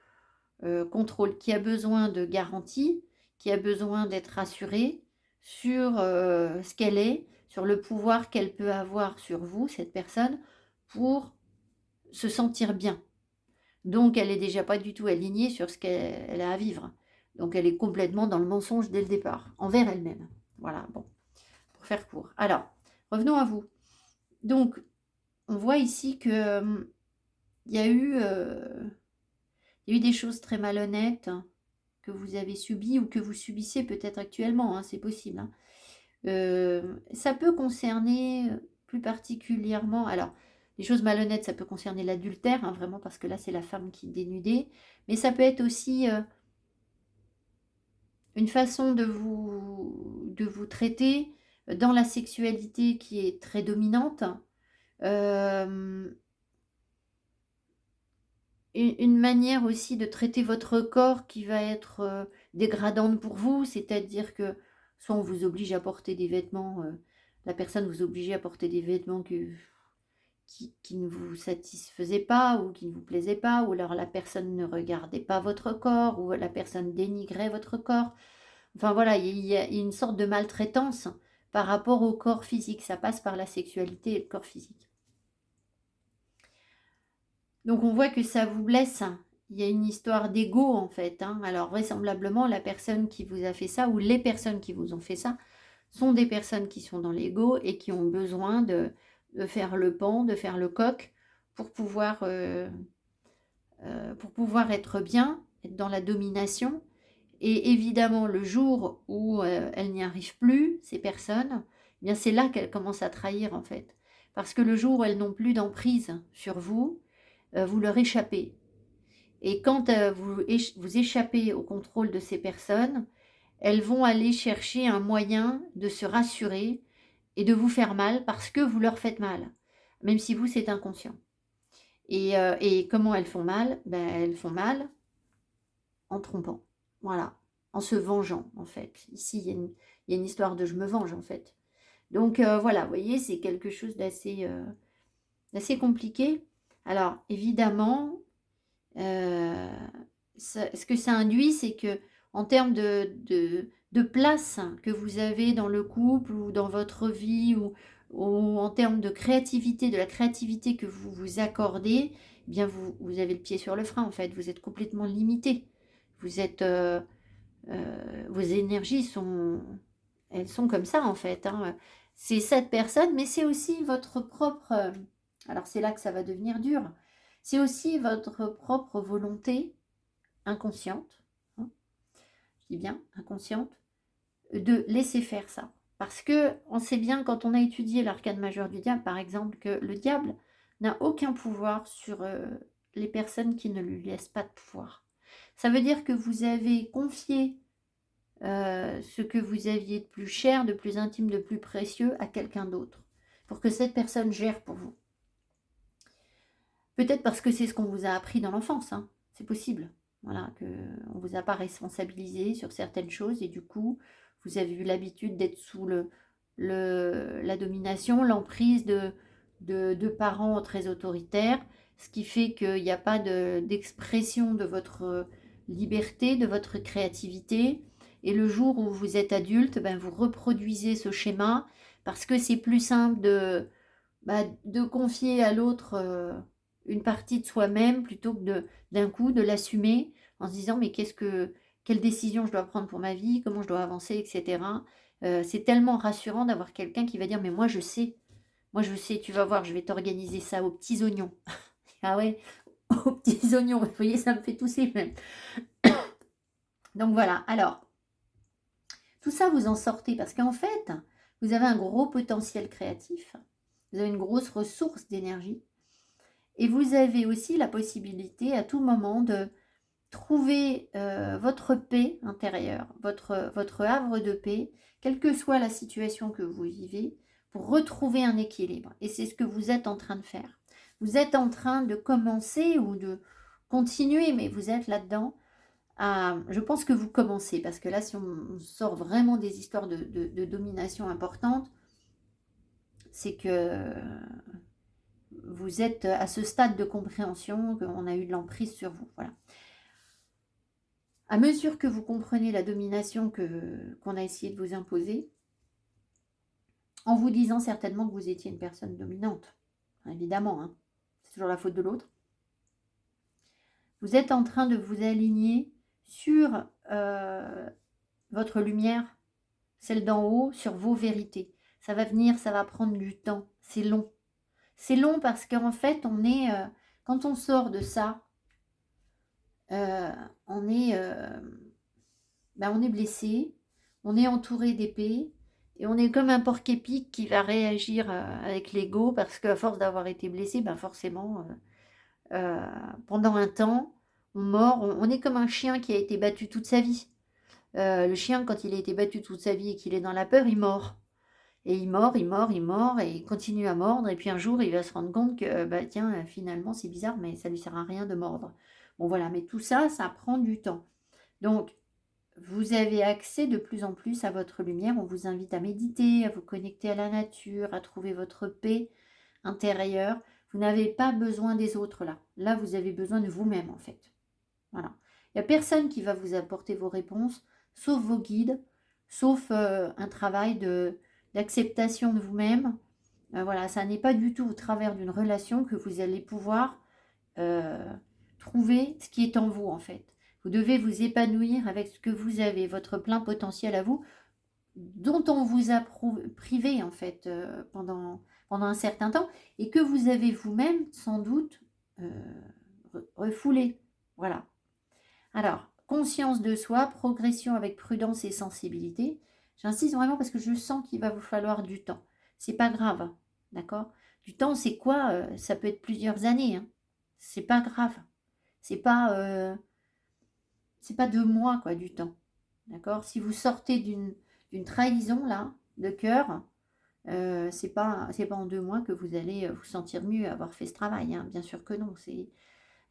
contrôle, qui a besoin de garantie, qui a besoin d'être rassuré sur ce qu'elle est, sur le pouvoir qu'elle peut avoir sur vous, cette personne, pour se sentir bien. Donc, elle est déjà pas du tout alignée sur ce qu'elle a à vivre. Donc, elle est complètement dans le mensonge dès le départ, envers elle-même. Voilà, bon, pour faire court. Alors, revenons à vous. Donc, on voit ici que il y a eu des choses très malhonnêtes que vous avez subies ou que vous subissez peut-être actuellement, hein, c'est possible. Hein. Ça peut concerner plus particulièrement, alors, les choses malhonnêtes, ça peut concerner l'adultère, hein, vraiment, parce que là, c'est la femme qui est dénudée, mais ça peut être aussi une façon de vous traiter dans la sexualité qui est très dominante, euh, une manière aussi de traiter votre corps qui va être dégradante pour vous, c'est-à-dire que soit on vous oblige à porter des vêtements, la personne vous oblige à porter des vêtements qui ne vous satisfaisaient pas ou qui ne vous plaisaient pas, ou alors la personne ne regardait pas votre corps, ou la personne dénigrait votre corps. Enfin voilà, il y a une sorte de maltraitance par rapport au corps physique. Ça passe par la sexualité et le corps physique. Donc on voit que ça vous blesse. Il y a une histoire d'ego en fait. Hein. Alors vraisemblablement, la personne qui vous a fait ça, ou les personnes qui vous ont fait ça, sont des personnes qui sont dans l'ego et qui ont besoin de faire le pan, de faire le coq pour pouvoir être bien, être dans la domination. Et évidemment, le jour où elles n'y arrivent plus, ces personnes, eh bien c'est là qu'elles commencent à trahir en fait. Parce que le jour où elles n'ont plus d'emprise sur vous, vous leur échappez. Et quand vous échappez au contrôle de ces personnes, elles vont aller chercher un moyen de se rassurer et de vous faire mal parce que vous leur faites mal, même si vous, c'est inconscient. Et comment elles font mal? Ben, elles font mal en trompant, voilà, en se vengeant, en fait. Ici, il y a une histoire de je me venge, en fait. Donc, voilà, vous voyez, c'est quelque chose d'assez compliqué. Alors, évidemment, ce que ça induit, c'est que en termes de place que vous avez dans le couple ou dans votre vie ou en termes de créativité, de la créativité que vous vous accordez, eh bien vous avez le pied sur le frein en fait, vous êtes complètement limité. Vous êtes, vos énergies elles sont comme ça en fait. Hein. C'est cette personne, mais c'est aussi votre propre. Alors c'est là que ça va devenir dur. C'est aussi votre propre volonté inconsciente, hein, je dis bien inconsciente, de laisser faire ça. Parce que on sait bien quand on a étudié l'arcane majeur du diable, par exemple, que le diable n'a aucun pouvoir sur les personnes qui ne lui laissent pas de pouvoir. Ça veut dire que vous avez confié ce que vous aviez de plus cher, de plus intime, de plus précieux à quelqu'un d'autre, pour que cette personne gère pour vous. Peut-être parce que c'est ce qu'on vous a appris dans l'enfance, hein. C'est possible. Voilà, qu'on ne vous a pas responsabilisé sur certaines choses et du coup, vous avez eu l'habitude d'être sous la domination, l'emprise de parents très autoritaires, ce qui fait qu'il n'y a pas d'expression de votre liberté, de votre créativité. Et le jour où vous êtes adulte, ben, vous reproduisez ce schéma parce que c'est plus simple de confier à l'autre une partie de soi-même plutôt que d'un coup de l'assumer en se disant mais quelle décision je dois prendre pour ma vie, comment je dois avancer, etc. C'est tellement rassurant d'avoir quelqu'un qui va dire mais moi je sais, tu vas voir, je vais t'organiser ça aux petits oignons. Ah ouais, aux petits oignons, vous voyez, ça me fait tousser même. Donc voilà, alors, tout ça vous en sortez parce qu'en fait, vous avez un gros potentiel créatif, vous avez une grosse ressource d'énergie. Et vous avez aussi la possibilité à tout moment de trouver votre paix intérieure, votre havre de paix, quelle que soit la situation que vous vivez, pour retrouver un équilibre. Et c'est ce que vous êtes en train de faire. Vous êtes en train de commencer ou de continuer, mais vous êtes là-dedans. Je pense que vous commencez, parce que là, si on sort vraiment des histoires de domination importantes, c'est que vous êtes à ce stade de compréhension qu'on a eu de l'emprise sur vous. Voilà. À mesure que vous comprenez la domination qu'on a essayé de vous imposer, en vous disant certainement que vous étiez une personne dominante, évidemment, hein, c'est toujours la faute de l'autre, Vous êtes en train de vous aligner sur votre lumière, celle d'en haut, sur vos vérités. Ça va venir, ça va prendre du temps. C'est long. C'est long parce qu'en fait, quand on sort de ça, euh, on est, euh, on est blessé, on est entouré d'épées, et on est comme un porc-épic qui va réagir avec l'ego parce qu'à force d'avoir été blessé, forcément, pendant un temps, on mord, on est comme un chien qui a été battu toute sa vie. Le chien, quand il a été battu toute sa vie et qu'il est dans la peur, il mord. Et il mord, il mord, il mord, et il continue à mordre. Et puis un jour, il va se rendre compte que, tiens, finalement, c'est bizarre, mais ça lui sert à rien de mordre. Bon, voilà, mais tout ça, ça prend du temps. Donc, vous avez accès de plus en plus à votre lumière. On vous invite à méditer, à vous connecter à la nature, à trouver votre paix intérieure. Vous n'avez pas besoin des autres là. Là, vous avez besoin de vous-même, en fait. Voilà. Il n'y a personne qui va vous apporter vos réponses, sauf vos guides, sauf un travail d'acceptation de vous-même. Voilà, ça n'est pas du tout au travers d'une relation que vous allez pouvoir euh, trouver ce qui est en vous, en fait. Vous devez vous épanouir avec ce que vous avez, votre plein potentiel à vous, dont on vous a privé, en fait, pendant un certain temps, et que vous avez vous-même, sans doute, refoulé. Voilà. Alors, conscience de soi, progression avec prudence et sensibilité. J'insiste vraiment parce que je sens qu'il va vous falloir du temps. C'est pas grave, d'accord? Du temps, c'est quoi? Ça peut être plusieurs années, hein. C'est pas grave. C'est pas, euh, c'est pas 2 mois, quoi, du temps. D'accord? Si vous sortez d'une trahison, là, de cœur, c'est pas en 2 mois que vous allez vous sentir mieux avoir fait ce travail, hein. Bien sûr que non.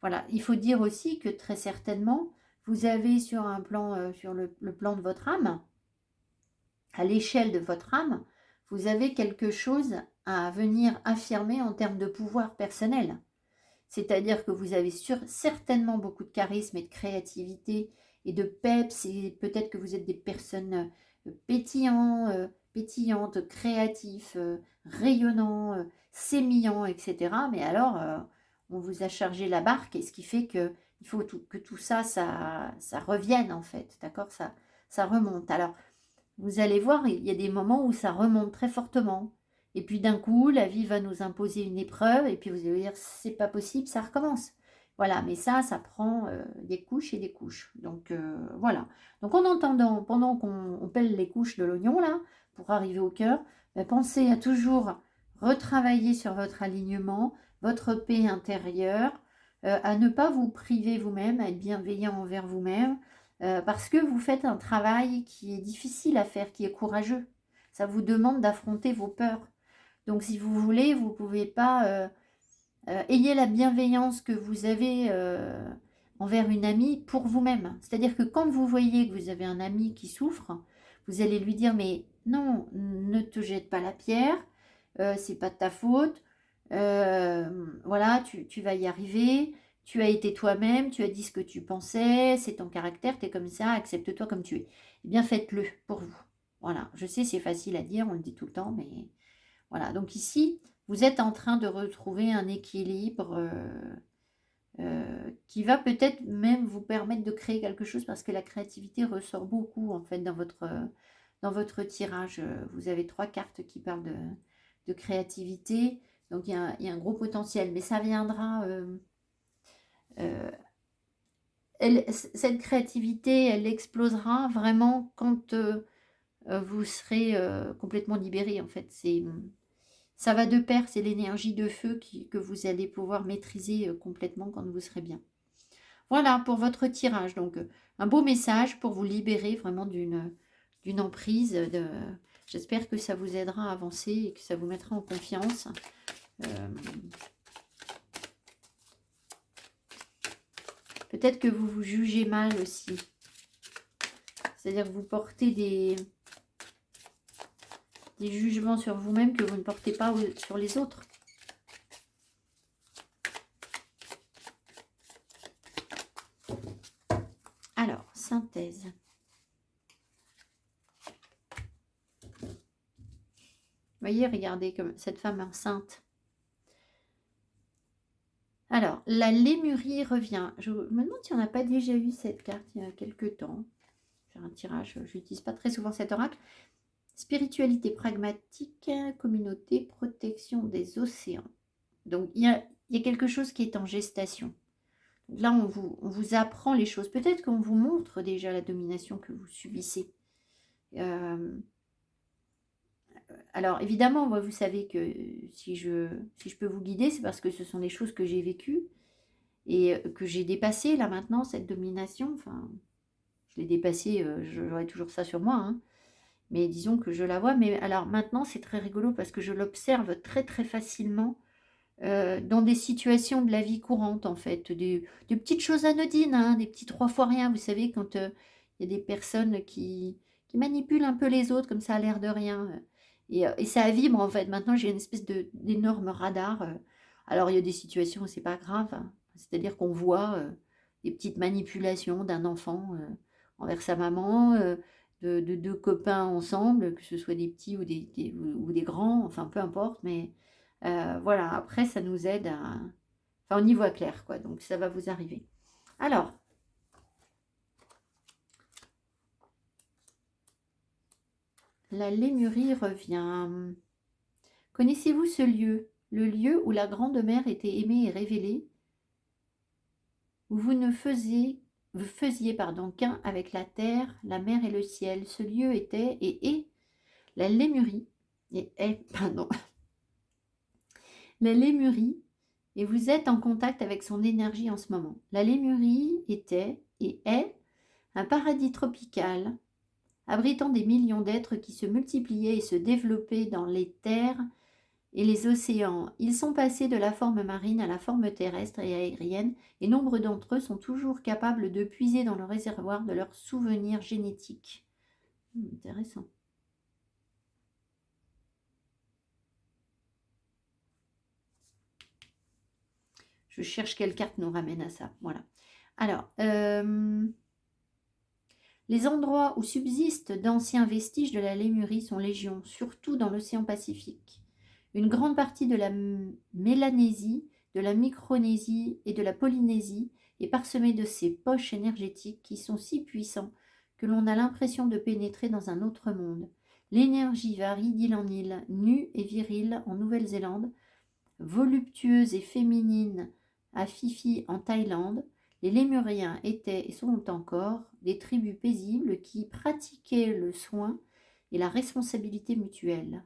Voilà. Il faut dire aussi que très certainement, vous avez sur un plan, sur le plan de votre âme, à l'échelle de votre âme, vous avez quelque chose à venir affirmer en termes de pouvoir personnel. C'est-à-dire que vous avez certainement beaucoup de charisme et de créativité et de peps, et peut-être que vous êtes des personnes pétillantes, créatifs, rayonnants, sémillants, etc. Mais alors, on vous a chargé la barque, et ce qui fait que il faut que tout ça, ça revienne en fait, d'accord, ça remonte. Alors, vous allez voir, il y a des moments où ça remonte très fortement. Et puis d'un coup, la vie va nous imposer une épreuve, et puis vous allez dire, c'est pas possible, ça recommence. Voilà, mais ça prend des couches et des couches. Donc voilà. Donc en entendant, pendant qu'on pèle les couches de l'oignon, là, pour arriver au cœur, pensez à toujours retravailler sur votre alignement, votre paix intérieure, à ne pas vous priver vous-même, à être bienveillant envers vous-même, parce que vous faites un travail qui est difficile à faire, qui est courageux. Ça vous demande d'affronter vos peurs. Donc si vous voulez, vous ne pouvez pas... ayez la bienveillance que vous avez envers une amie pour vous-même. C'est-à-dire que quand vous voyez que vous avez un ami qui souffre, vous allez lui dire, mais non, ne te jette pas la pierre, c'est pas de ta faute, voilà, tu vas y arriver, tu as été toi-même, tu as dit ce que tu pensais, c'est ton caractère, tu es comme ça, accepte-toi comme tu es. Eh bien, faites-le pour vous. Voilà, je sais, c'est facile à dire, on le dit tout le temps, mais voilà. Donc ici, vous êtes en train de retrouver un équilibre qui va peut-être même vous permettre de créer quelque chose, parce que la créativité ressort beaucoup en fait dans votre tirage. Vous avez 3 cartes qui parlent de créativité, donc il y a un gros potentiel, mais ça viendra. Euh, cette créativité, elle explosera vraiment quand vous serez complètement libéré. En fait, ça va de pair, c'est l'énergie de feu que vous allez pouvoir maîtriser complètement quand vous serez bien. Voilà pour votre tirage. Donc, un beau message pour vous libérer vraiment d'une emprise. J'espère que ça vous aidera à avancer et que ça vous mettra en confiance. Peut-être que vous vous jugez mal aussi. C'est-à-dire que vous portez des jugements sur vous-même que vous ne portez pas sur les autres. Alors, synthèse. Vous voyez, regardez comme cette femme enceinte. Alors, la lémurie revient. Je me demande si on n'a pas déjà eu cette carte il y a quelques temps. Faire un tirage, je n'utilise pas très souvent cet oracle. Spiritualité pragmatique, communauté, protection des océans. Donc, il y a quelque chose qui est en gestation. Donc là, on vous apprend les choses. Peut-être qu'on vous montre déjà la domination que vous subissez. Alors, évidemment, vous savez que si je peux vous guider, c'est parce que ce sont des choses que j'ai vécues et que j'ai dépassées, là, maintenant, cette domination. Enfin, je l'ai dépassée, j'aurai toujours ça sur moi, hein. Mais disons que je la vois. Mais alors, maintenant, c'est très rigolo parce que je l'observe très, très facilement dans des situations de la vie courante, en fait. Des petites choses anodines, hein, des petits 3 fois rien. Vous savez, quand il y a des personnes qui manipulent un peu les autres, comme ça, à l'air de rien. Et ça vibre, en fait. Maintenant, j'ai une espèce d'énorme radar. Alors, il y a des situations où c'est pas grave, hein. C'est-à-dire qu'on voit des petites manipulations d'un enfant envers sa maman, de 2 copains ensemble, que ce soit des petits ou des grands, enfin, peu importe, mais voilà, après, ça nous aide à... Enfin, on y voit clair, quoi. Donc, ça va vous arriver. Alors, la lémurie revient. Connaissez-vous ce lieu? Le lieu où la grande mère était aimée et révélée, où vous faisiez qu'un avec la terre, la mer et le ciel. Ce lieu était et est la lémurie. Et est, pardon, la lémurie, et vous êtes en contact avec son énergie en ce moment. La lémurie était et est un paradis tropical, abritant des millions d'êtres qui se multipliaient et se développaient dans les terres et les océans. Ils sont passés de la forme marine à la forme terrestre et aérienne, et nombre d'entre eux sont toujours capables de puiser dans le réservoir de leurs souvenirs génétiques. Intéressant. Je cherche quelle carte nous ramène à ça. Voilà. Alors, les endroits où subsistent d'anciens vestiges de la Lémurie sont légion, surtout dans l'océan Pacifique. Une grande partie de la Mélanésie, de la Micronésie et de la Polynésie est parsemée de ces poches énergétiques qui sont si puissants que l'on a l'impression de pénétrer dans un autre monde. L'énergie varie d'île en île, nue et virile en Nouvelle-Zélande, voluptueuse et féminine à Fifi en Thaïlande. Les Lémuriens étaient et sont encore des tribus paisibles qui pratiquaient le soin et la responsabilité mutuelle.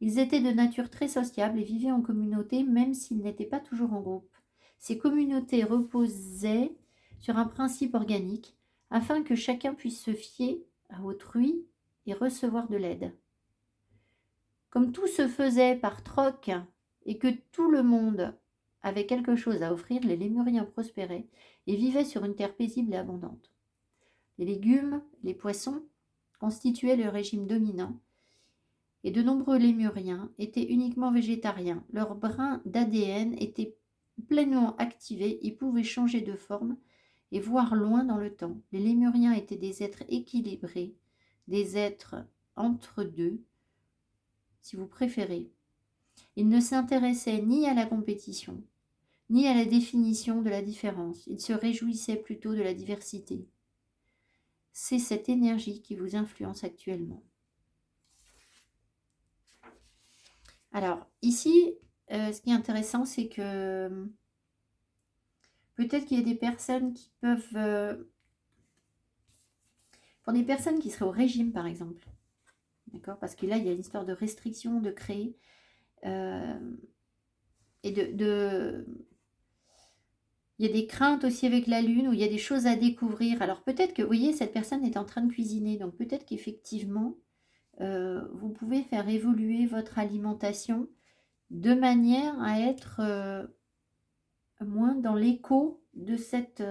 Ils étaient de nature très sociable et vivaient en communauté même s'ils n'étaient pas toujours en groupe. Ces communautés reposaient sur un principe organique afin que chacun puisse se fier à autrui et recevoir de l'aide. Comme tout se faisait par troc et que tout le monde avait quelque chose à offrir, les Lémuriens prospéraient et vivaient sur une terre paisible et abondante. Les légumes, les poissons constituaient le régime dominant et de nombreux Lémuriens étaient uniquement végétariens. Leur brin d'ADN était pleinement activé, ils pouvaient changer de forme et voir loin dans le temps. Les Lémuriens étaient des êtres équilibrés, des êtres entre deux, si vous préférez. Ils ne s'intéressaient ni à la compétition, ni à la définition de la différence. Ils se réjouissaient plutôt de la diversité. C'est cette énergie qui vous influence actuellement. Alors, ici, ce qui est intéressant, c'est que peut-être qu'il y a des personnes qui peuvent... pour des personnes qui seraient au régime, par exemple. D'accord? Parce que là, il y a une histoire de restriction, de créer. Et il y a des craintes aussi avec la lune, où il y a des choses à découvrir. Alors peut-être que, vous voyez, cette personne est en train de cuisiner. Donc peut-être qu'effectivement, vous pouvez faire évoluer votre alimentation de manière à être moins dans l'écho de cette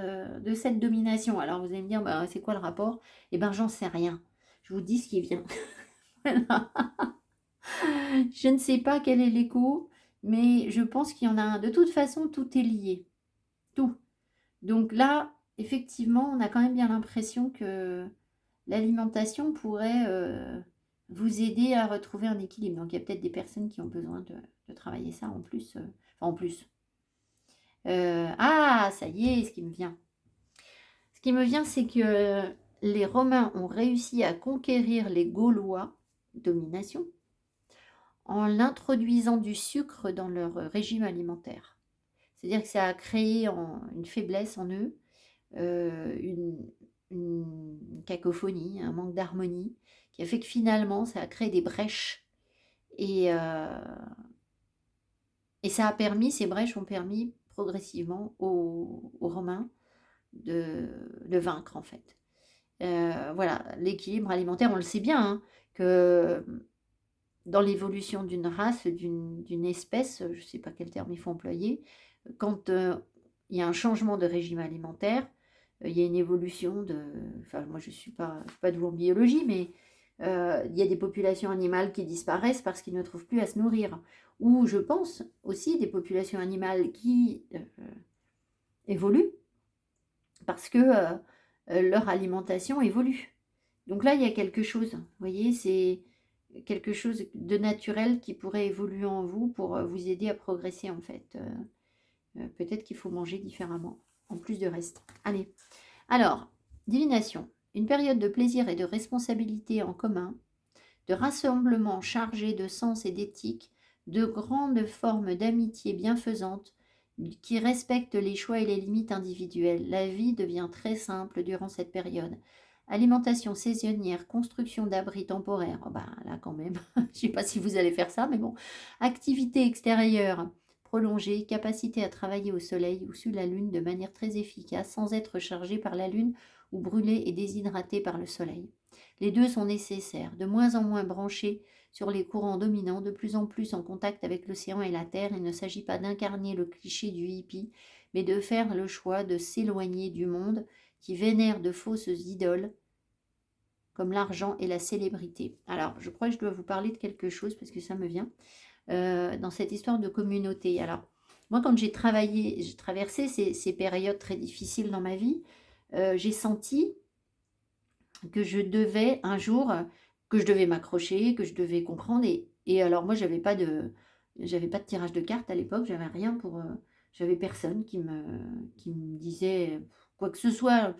domination. Alors vous allez me dire, bah, c'est quoi le rapport? Eh bien, j'en sais rien. Je vous dis ce qui vient. Voilà. Je ne sais pas quel est l'écho, mais je pense qu'il y en a un. De toute façon, tout est lié. Tout. Donc là, effectivement, on a quand même bien l'impression que l'alimentation pourrait vous aider à retrouver un équilibre. Donc il y a peut-être des personnes qui ont besoin de travailler ça en plus. Enfin, en plus. Ah, ça y est, ce qui me vient. Ce qui me vient, c'est que les Romains ont réussi à conquérir les Gaulois, domination, en introduisant du sucre dans leur régime alimentaire. C'est-à-dire que ça a créé une faiblesse en eux, une cacophonie, un manque d'harmonie, qui a fait que finalement, ça a créé des brèches. Et, ça a permis, ces brèches ont permis progressivement aux Romains de vaincre, en fait. Voilà, l'équilibre alimentaire, on le sait bien, hein, que dans l'évolution d'une race, d'une espèce, je ne sais pas quel terme il faut employer, quand il y a un changement de régime alimentaire, il y a une évolution de... Enfin, moi, je ne suis pas douée en biologie, mais il y a des populations animales qui disparaissent parce qu'ils ne trouvent plus à se nourrir. Ou je pense aussi des populations animales qui évoluent parce que leur alimentation évolue. Donc là, il y a quelque chose, vous voyez, c'est quelque chose de naturel qui pourrait évoluer en vous pour vous aider à progresser en fait. Peut-être qu'il faut manger différemment, en plus du reste. Allez, alors, divination. Une période de plaisir et de responsabilité en commun, de rassemblement chargé de sens et d'éthique, de grandes formes d'amitié bienfaisante qui respectent les choix et les limites individuelles. La vie devient très simple durant cette période. Alimentation saisonnière, construction d'abris temporaires. Oh bah là quand même, je ne sais pas si vous allez faire ça, mais bon. Activité extérieure prolongée, capacité à travailler au soleil ou sous la lune de manière très efficace sans être chargé par la lune ou brûlé et déshydraté par le soleil. Les deux sont nécessaires, de moins en moins branchés sur les courants dominants, de plus en plus en contact avec l'océan et la terre. Il ne s'agit pas d'incarner le cliché du hippie, mais de faire le choix de s'éloigner du monde qui vénère de fausses idoles comme l'argent et la célébrité. Alors, je crois que je dois vous parler de quelque chose parce que ça me vient dans cette histoire de communauté. Alors, moi, quand j'ai traversé ces périodes très difficiles dans ma vie, j'ai senti que je devais un jour, que je devais m'accrocher, que je devais comprendre. Et alors, moi, j'avais pas de tirage de cartes à l'époque, j'avais rien pour. J'avais personne qui me disait quoi que ce soit.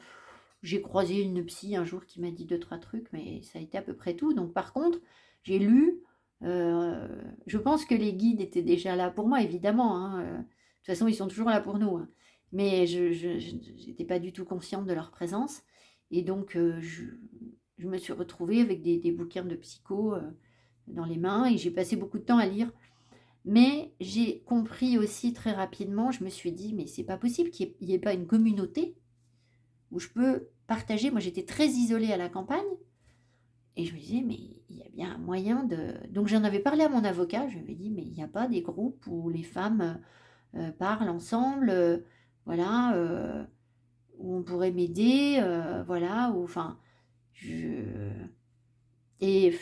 J'ai croisé une psy un jour qui m'a dit 2-3 trucs, mais ça a été à peu près tout. Donc, par contre, j'ai lu. Je pense que les guides étaient déjà là pour moi, évidemment, hein. De toute façon, ils sont toujours là pour nous, hein. Mais je n'étais pas du tout consciente de leur présence. Et donc, je me suis retrouvée avec des bouquins de psycho dans les mains et j'ai passé beaucoup de temps à lire. Mais j'ai compris aussi très rapidement, je me suis dit, mais c'est pas possible qu'il n'y ait pas une communauté où je peux partager. Moi, j'étais très isolée à la campagne et je me disais, mais il y a bien un moyen de... Donc, j'en avais parlé à mon avocat, je lui ai dit, mais il n'y a pas des groupes où les femmes parlent ensemble, voilà, où on pourrait m'aider, voilà, ou enfin... Et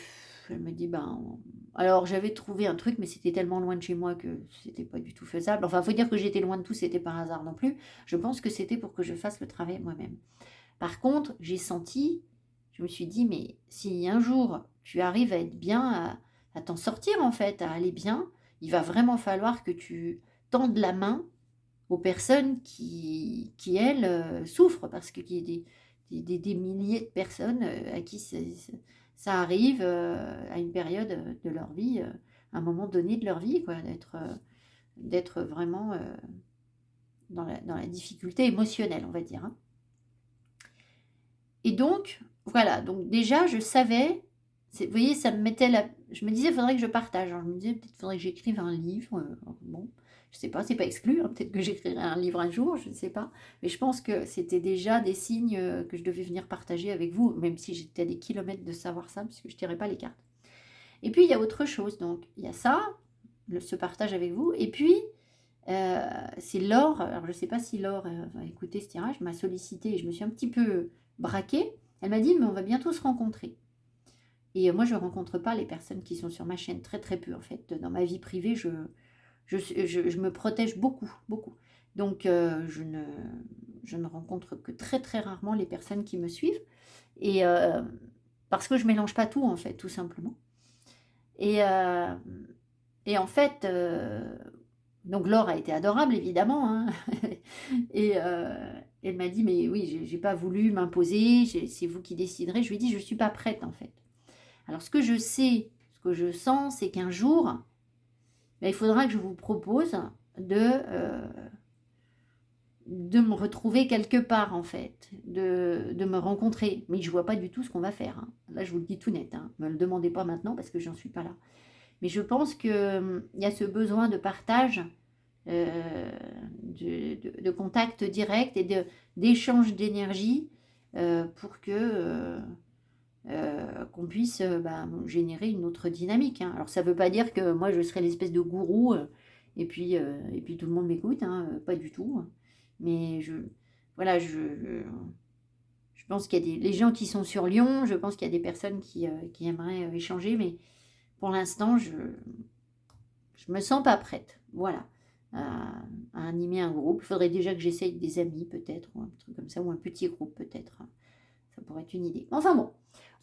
elle me dit, ben... Alors, j'avais trouvé un truc, mais c'était tellement loin de chez moi que c'était pas du tout faisable. Enfin, il faut dire que j'étais loin de tout, c'était par hasard non plus. Je pense que c'était pour que je fasse le travail moi-même. Par contre, j'ai senti, je me suis dit, mais si un jour tu arrives à être bien, à t'en sortir en fait, à aller bien, il va vraiment falloir que tu tendes la main aux personnes qui elles, souffrent, parce qu'il y a des milliers de personnes à qui ça arrive à une période de leur vie, à un moment donné de leur vie, quoi, d'être vraiment dans la difficulté émotionnelle, on va dire, hein. Et donc, voilà, donc déjà, je savais, vous voyez, ça me mettait je me disais, il faudrait que je partage. Alors, je me disais, peut-être qu'il faudrait que j'écrive un livre. Bon, je sais pas, c'est pas exclu, hein, peut-être que j'écrirai un livre un jour, je ne sais pas. Mais je pense que c'était déjà des signes que je devais venir partager avec vous, même si j'étais à des kilomètres de savoir ça, puisque je ne tirais pas les cartes. Et puis, il y a autre chose. Donc, il y a ça, ce partage avec vous. Et puis, c'est Laure. Alors, je ne sais pas si Laure va écouter ce tirage, m'a sollicité et je me suis un petit peu braquée. Elle m'a dit, mais on va bientôt se rencontrer. Et moi, je ne rencontre pas les personnes qui sont sur ma chaîne, très très peu en fait. Dans ma vie privée, je me protège beaucoup, beaucoup. Donc, je ne rencontre que très très rarement les personnes qui me suivent. Et parce que je ne mélange pas tout en fait, tout simplement. Et en fait, Donc Laure a été adorable, évidemment, hein. Et elle m'a dit, mais oui, j'ai pas voulu m'imposer, c'est vous qui déciderez. Je lui ai dit, je ne suis pas prête, en fait. Alors, ce que je sais, ce que je sens, c'est qu'un jour, ben, il faudra que je vous propose de me retrouver quelque part, en fait, de me rencontrer. Mais je vois pas du tout ce qu'on va faire, hein. Là, je vous le dis tout net, hein. Ne me le demandez pas maintenant parce que j'en suis pas là. Mais je pense qu'il y a ce besoin de partage, euh, de contact direct et d'échange d'énergie pour que qu'on puisse générer une autre dynamique, hein. Alors ça ne veut pas dire que moi je serai l'espèce de gourou et puis tout le monde m'écoute, hein, pas du tout. Mais voilà, je pense qu'il y a les gens qui sont sur Lyon, je pense qu'il y a des personnes qui aimeraient échanger, mais pour l'instant je me sens pas prête, voilà, à animer un groupe. Il faudrait déjà que j'essaye des amis peut-être, ou un truc comme ça, ou un petit groupe peut-être. Ça pourrait être une idée. Enfin bon,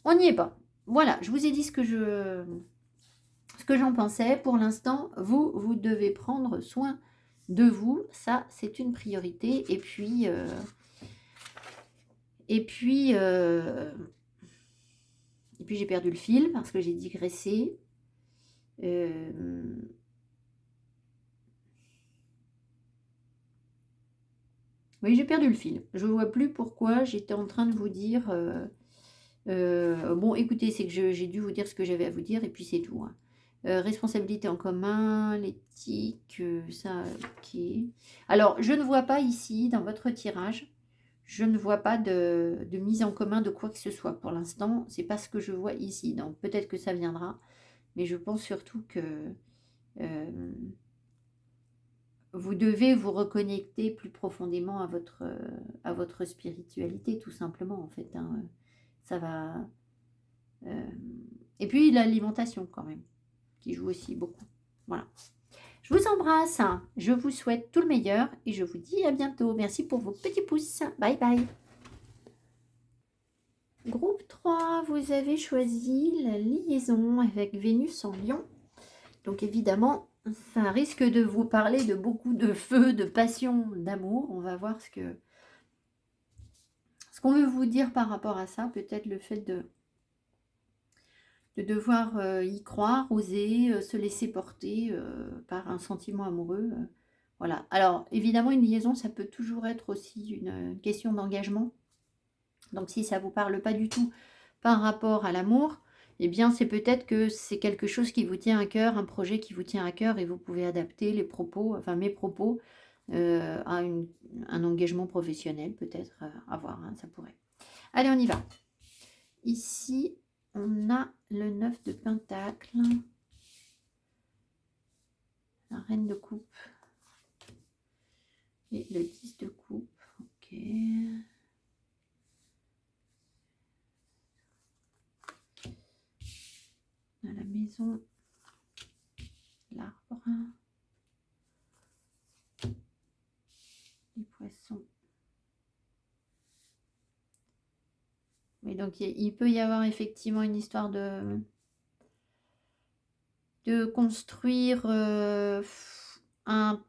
on n'y est pas. Voilà, je vous ai dit ce que j'en pensais. Pour l'instant, vous devez prendre soin de vous. Ça, c'est une priorité. Et puis, j'ai perdu le fil parce que j'ai digressé. Oui, j'ai perdu le fil. Je ne vois plus pourquoi j'étais en train de vous dire... bon, écoutez, c'est que j'ai dû vous dire ce que j'avais à vous dire et puis c'est tout, hein. Responsabilité en commun, l'éthique, ça, ok. Alors, je ne vois pas ici, dans votre tirage, je ne vois pas de mise en commun de quoi que ce soit. Pour l'instant, c'est pas ce que je vois ici. Donc, peut-être que ça viendra, mais je pense surtout que euh, vous devez vous reconnecter plus profondément à votre spiritualité, tout simplement, en fait, hein. Ça va... et puis, l'alimentation, quand même, qui joue aussi beaucoup. Voilà. Je vous embrasse, hein. Je vous souhaite tout le meilleur et je vous dis à bientôt. Merci pour vos petits pouces. Bye bye. Groupe 3, vous avez choisi la liaison avec Vénus en Lion. Donc évidemment, ça risque de vous parler de beaucoup de feu, de passion, d'amour. On va voir ce qu'on veut vous dire par rapport à ça. Peut-être le fait de devoir y croire, oser, se laisser porter par un sentiment amoureux. Voilà. Alors, évidemment, une liaison, ça peut toujours être aussi une question d'engagement. Donc, si ça ne vous parle pas du tout par rapport à l'amour, eh bien, c'est peut-être que c'est quelque chose qui vous tient à cœur, un projet qui vous tient à cœur, et vous pouvez adapter les propos, enfin mes propos, à un engagement professionnel, peut-être, à voir, hein, ça pourrait. Allez, on y va. Ici, on a le 9 de Pentacle, la Reine de Coupe et le 10 de Coupe. Ok. On a la maison, l'arbre, les poissons. Mais donc, il peut y avoir effectivement une histoire de construire un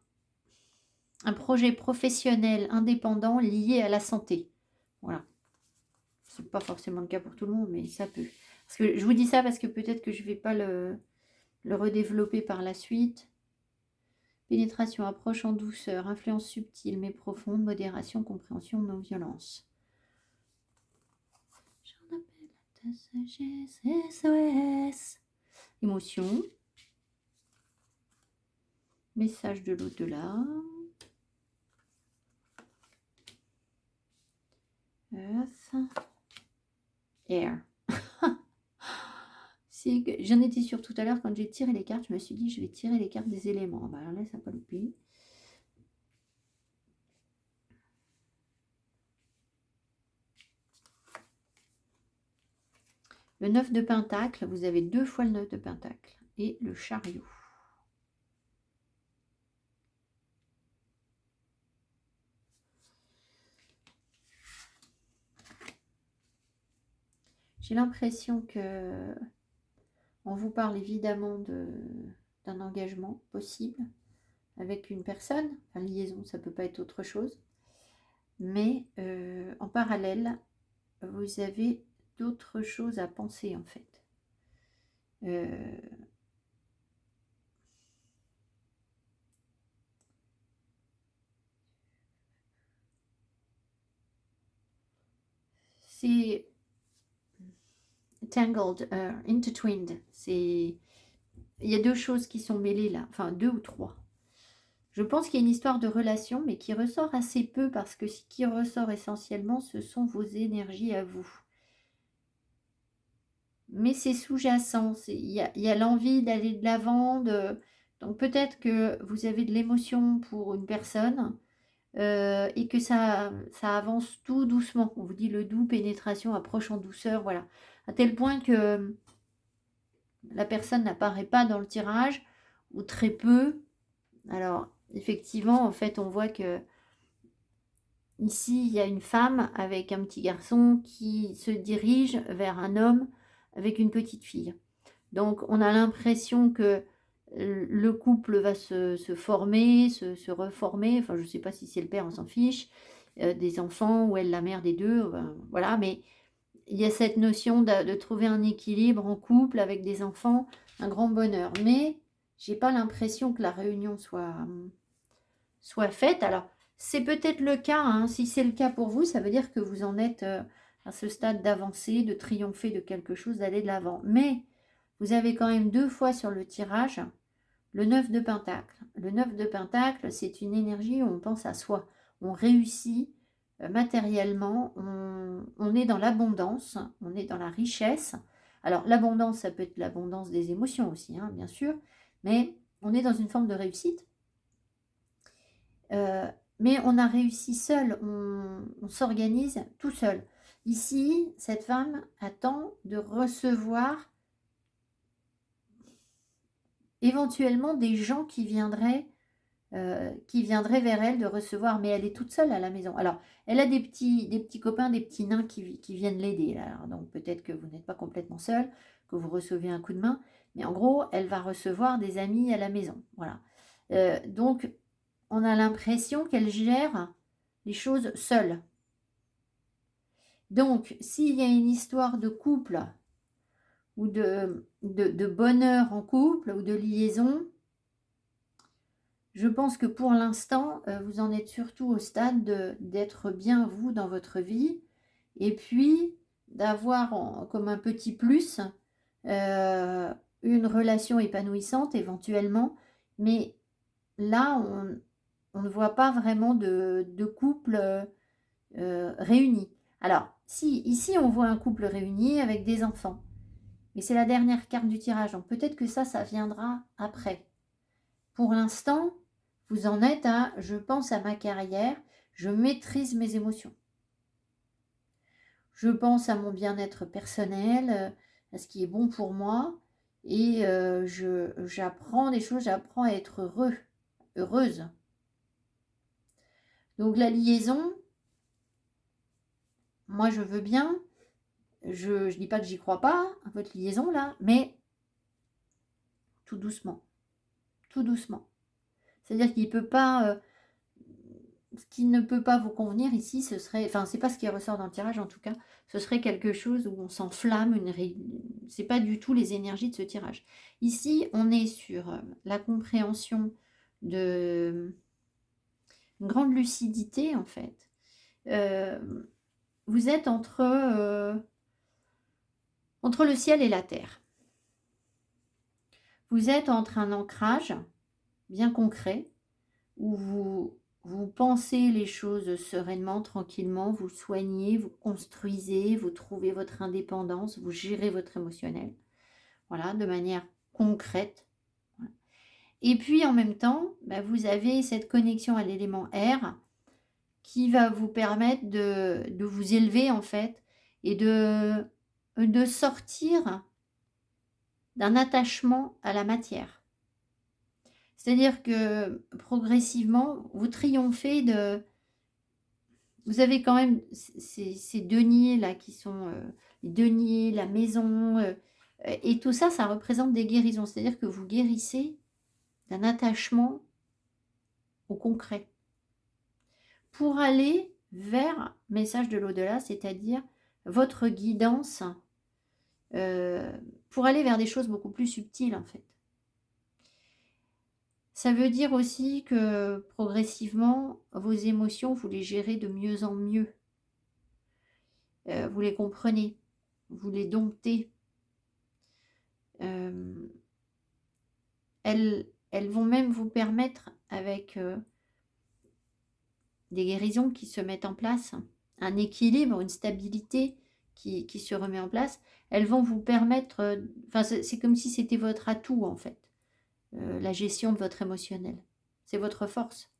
projet professionnel indépendant lié à la santé. Voilà. C'est pas forcément le cas pour tout le monde, mais ça peut. Parce que je vous dis ça parce que peut-être que je vais pas le redévelopper par la suite. Pénétration, approche en douceur, influence subtile mais profonde, modération, compréhension, non-violence. J'en appelle à ta sagesse, SOS. Émotion. Message de l'au-delà. Earth. Air. J'en étais sûre tout à l'heure quand j'ai tiré les cartes, je me suis dit je vais tirer les cartes des éléments. Bah alors là, ça n'a pas loupé. Le 9 de Pentacle, vous avez 2 fois le 9 de Pentacle. Et le chariot. J'ai l'impression que on vous parle évidemment d'un engagement possible, avec une personne. Enfin, liaison, ça peut pas être autre chose. Mais en parallèle, vous avez d'autres choses à penser en fait. C'est tangled, intertwined. Il y a deux choses qui sont mêlées là, enfin deux ou trois. Je pense qu'il y a une histoire de relation, mais qui ressort assez peu parce que ce qui ressort essentiellement, ce sont vos énergies à vous. Mais c'est sous-jacent, il y a l'envie d'aller de l'avant, donc peut-être que vous avez de l'émotion pour une personne et que ça avance tout doucement. On vous dit le doux, pénétration, approche en douceur, voilà. À tel point que la personne n'apparaît pas dans le tirage, ou très peu. Alors, effectivement, en fait, on voit que ici, il y a une femme avec un petit garçon qui se dirige vers un homme avec une petite fille. Donc, on a l'impression que le couple va se former, se reformer. Enfin, je ne sais pas si c'est le père, on s'en fiche, des enfants, ou elle la mère des deux. Voilà, mais il y a cette notion de trouver un équilibre en couple avec des enfants, un grand bonheur. Mais j'ai pas l'impression que la réunion soit faite. Alors, c'est peut-être le cas, hein. Si c'est le cas pour vous, ça veut dire que vous en êtes à ce stade d'avancée, de triompher de quelque chose, d'aller de l'avant. Mais vous avez quand même deux fois sur le tirage le 9 de Pentacle. Le 9 de Pentacle, c'est une énergie où on pense à soi. On réussit matériellement, on est dans l'abondance, on est dans la richesse. Alors, l'abondance, ça peut être l'abondance des émotions aussi, hein, bien sûr, mais on est dans une forme de réussite. Mais on a réussi seul, on s'organise tout seul. Ici, cette femme attend de recevoir éventuellement des gens qui viendraient vers elle, de recevoir, mais elle est toute seule à la maison. Alors, elle a des petits copains, des petits nains qui viennent l'aider. Donc, peut-être que vous n'êtes pas complètement seul, que vous recevez un coup de main, mais en gros, elle va recevoir des amis à la maison. Voilà. Donc, on a l'impression qu'elle gère les choses seule. Donc, s'il y a une histoire de couple ou de bonheur en couple ou de liaison, je pense que pour l'instant, vous en êtes surtout au stade d'être bien vous dans votre vie et puis d'avoir comme un petit plus une relation épanouissante éventuellement. Mais là, on ne voit pas vraiment de couple réuni. Alors, si ici on voit un couple réuni avec des enfants, mais c'est la dernière carte du tirage, donc peut-être que ça viendra après. Pour l'instant, vous en êtes à je pense à ma carrière, je maîtrise mes émotions. Je pense à mon bien-être personnel, à ce qui est bon pour moi, et j'apprends des choses, j'apprends à être heureuse. Donc la liaison, moi je veux bien, je ne dis pas que j'y crois pas, à votre liaison là, mais tout doucement. Tout doucement. C'est-à-dire qu'il peut pas... ce qui ne peut pas vous convenir ici, ce serait... Enfin, c'est pas ce qui ressort dans le tirage en tout cas. Ce serait quelque chose où on s'enflamme. C'est pas du tout les énergies de ce tirage. Ici, on est sur la compréhension de... une grande lucidité en fait. Vous êtes entre le ciel et la terre. Vous êtes entre un ancrage bien concret où vous pensez les choses sereinement, tranquillement, vous soignez, vous construisez, vous trouvez votre indépendance, vous gérez votre émotionnel, voilà, de manière concrète. Voilà. Et puis en même temps, vous avez cette connexion à l'élément air qui va vous permettre de vous élever en fait et de sortir d'un attachement à la matière. C'est-à-dire que progressivement, vous triomphez de... Vous avez quand même ces deniers-là qui sont les deniers, la maison, et tout ça, ça représente des guérisons. C'est-à-dire que vous guérissez d'un attachement au concret, pour aller vers message de l'au-delà, c'est-à-dire votre guidance, pour aller vers des choses beaucoup plus subtiles en fait. Ça veut dire aussi que progressivement, vos émotions, vous les gérez de mieux en mieux. Vous les comprenez, vous les domptez. Hem, elles vont même vous permettre avec, des guérisons qui se mettent en place, un équilibre, une stabilité qui se remet en place. Elles vont vous permettre, enfin c'est comme si c'était votre atout en fait, la gestion de votre émotionnel. C'est votre force.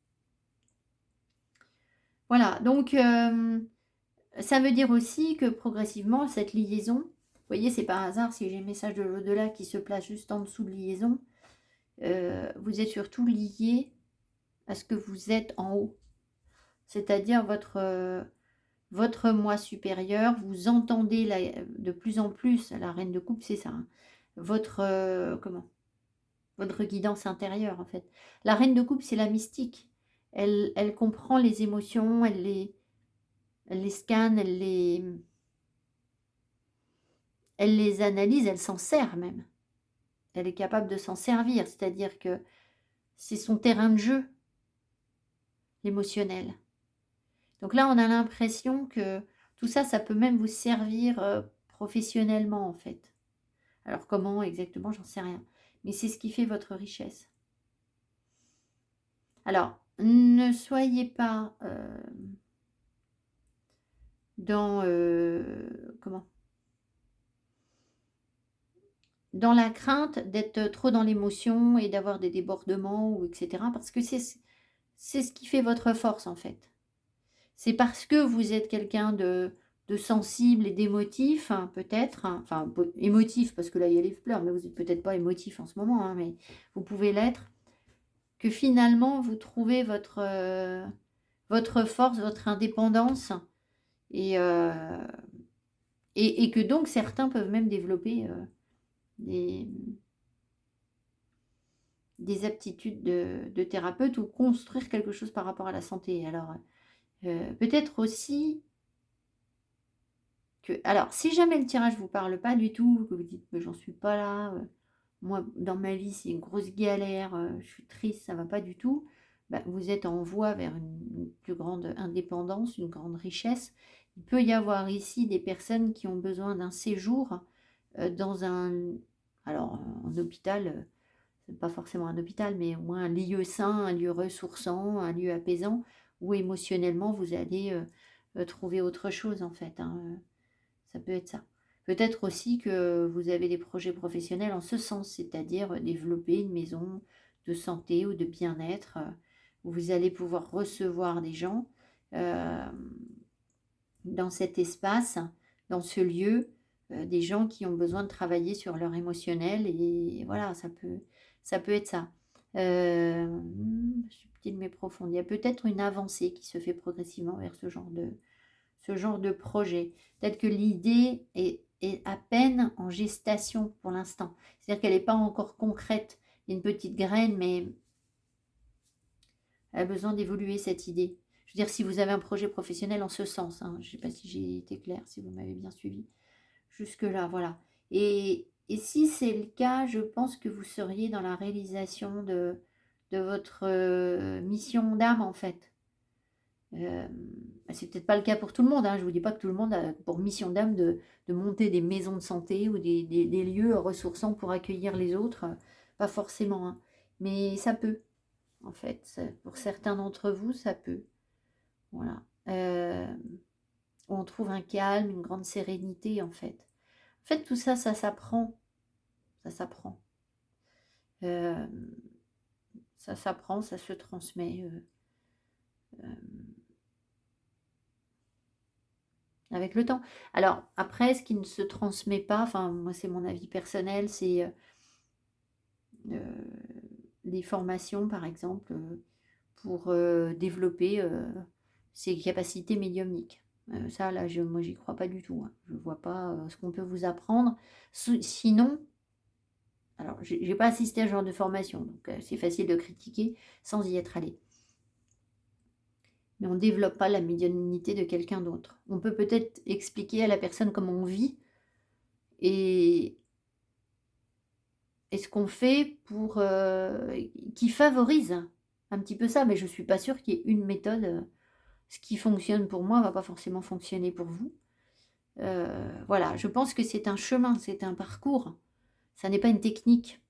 Voilà, donc ça veut dire aussi que progressivement cette liaison, vous voyez, c'est par hasard si j'ai un message de l'au-delà qui se place juste en dessous de liaison, vous êtes surtout lié à ce que vous êtes en haut. C'est-à-dire votre moi supérieur, vous entendez de plus en plus, la reine de coupe, c'est ça, hein, votre, comment? Votre guidance intérieure, en fait. La reine de coupe, c'est la mystique. Elle comprend les émotions, elle les scanne, elle les analyse, elle s'en sert même. Elle est capable de s'en servir, c'est-à-dire que c'est son terrain de jeu, l'émotionnel. Donc là, on a l'impression que tout ça, ça peut même vous servir, professionnellement, en fait. Alors comment exactement, j'en sais rien. Mais c'est ce qui fait votre richesse. Alors, ne soyez pas, dans, comment? Dans la crainte d'être trop dans l'émotion et d'avoir des débordements ou et cetera, parce que c'est ce qui fait votre force, en fait. C'est parce que vous êtes quelqu'un de sensible et d'émotif, hein, peut-être, hein, enfin émotif parce que là il y a les fleurs, mais vous n'êtes peut-être pas émotif en ce moment, hein, mais vous pouvez l'être, que finalement vous trouvez votre force, votre indépendance et, et que donc certains peuvent même développer des, des aptitudes de thérapeute ou construire quelque chose par rapport à la santé. Alors peut-être aussi alors, si jamais le tirage vous parle pas du tout, que vous dites: «Mais j'en suis pas là, moi dans ma vie c'est une grosse galère, je suis triste, ça va pas du tout», bah, vous êtes en voie vers une plus grande indépendance, une grande richesse. Il peut y avoir ici des personnes qui ont besoin d'un séjour, dans un alors en hôpital, c'est pas forcément un hôpital, mais au moins un lieu sain, un lieu ressourçant, un lieu apaisant, où émotionnellement vous allez, trouver autre chose en fait, hein, ça peut être ça. Peut-être aussi que vous avez des projets professionnels en ce sens, c'est-à-dire développer une maison de santé ou de bien-être où vous allez pouvoir recevoir des gens euh, dans cet espace, dans ce lieu, des gens qui ont besoin de travailler sur leur émotionnel et voilà, ça peut être ça. Subtil mais profond. Il y a peut-être une avancée qui se fait progressivement vers ce genre de projet. Peut-être que l'idée est à peine en gestation pour l'instant. C'est-à-dire qu'elle n'est pas encore concrète. Il y a une petite graine, mais elle a besoin d'évoluer cette idée. Je veux dire, si vous avez un projet professionnel en ce sens, hein, je ne sais pas si j'ai été claire, si vous m'avez bien suivi. Jusque-là, voilà. Et si c'est le cas, je pense que vous seriez dans la réalisation de votre mission d'âme, en fait. C'est peut-être pas le cas pour tout le monde, hein. Je vous dis pas que tout le monde a pour mission d'âme de monter des maisons de santé ou des lieux ressourçants pour accueillir les autres, pas forcément, hein. Mais ça peut, en fait, pour certains d'entre vous, ça peut. Voilà. On trouve un calme, une grande sérénité, en fait. En fait, tout ça, ça s'apprend. Ça s'apprend. Euh, Ça s'apprend, ça se transmet. Euh, avec le temps. Alors après, ce qui ne se transmet pas, enfin moi c'est mon avis personnel, c'est les formations par exemple pour développer ses capacités médiumniques. Ça là, moi j'y crois pas du tout, hein. Je vois pas ce qu'on peut vous apprendre. Sinon, alors j'ai pas assisté à ce genre de formation, donc c'est facile de critiquer sans y être allé. mais on ne développe pas la médiumnité de quelqu'un d'autre. On peut peut-être expliquer à la personne comment on vit et, et ce qu'on fait pour qui favorise un petit peu ça, mais je ne suis pas sûre qu'il y ait une méthode. Ce qui fonctionne pour moi ne va pas forcément fonctionner pour vous. Voilà, je pense que c'est un chemin, c'est un parcours. Ça n'est pas une technique.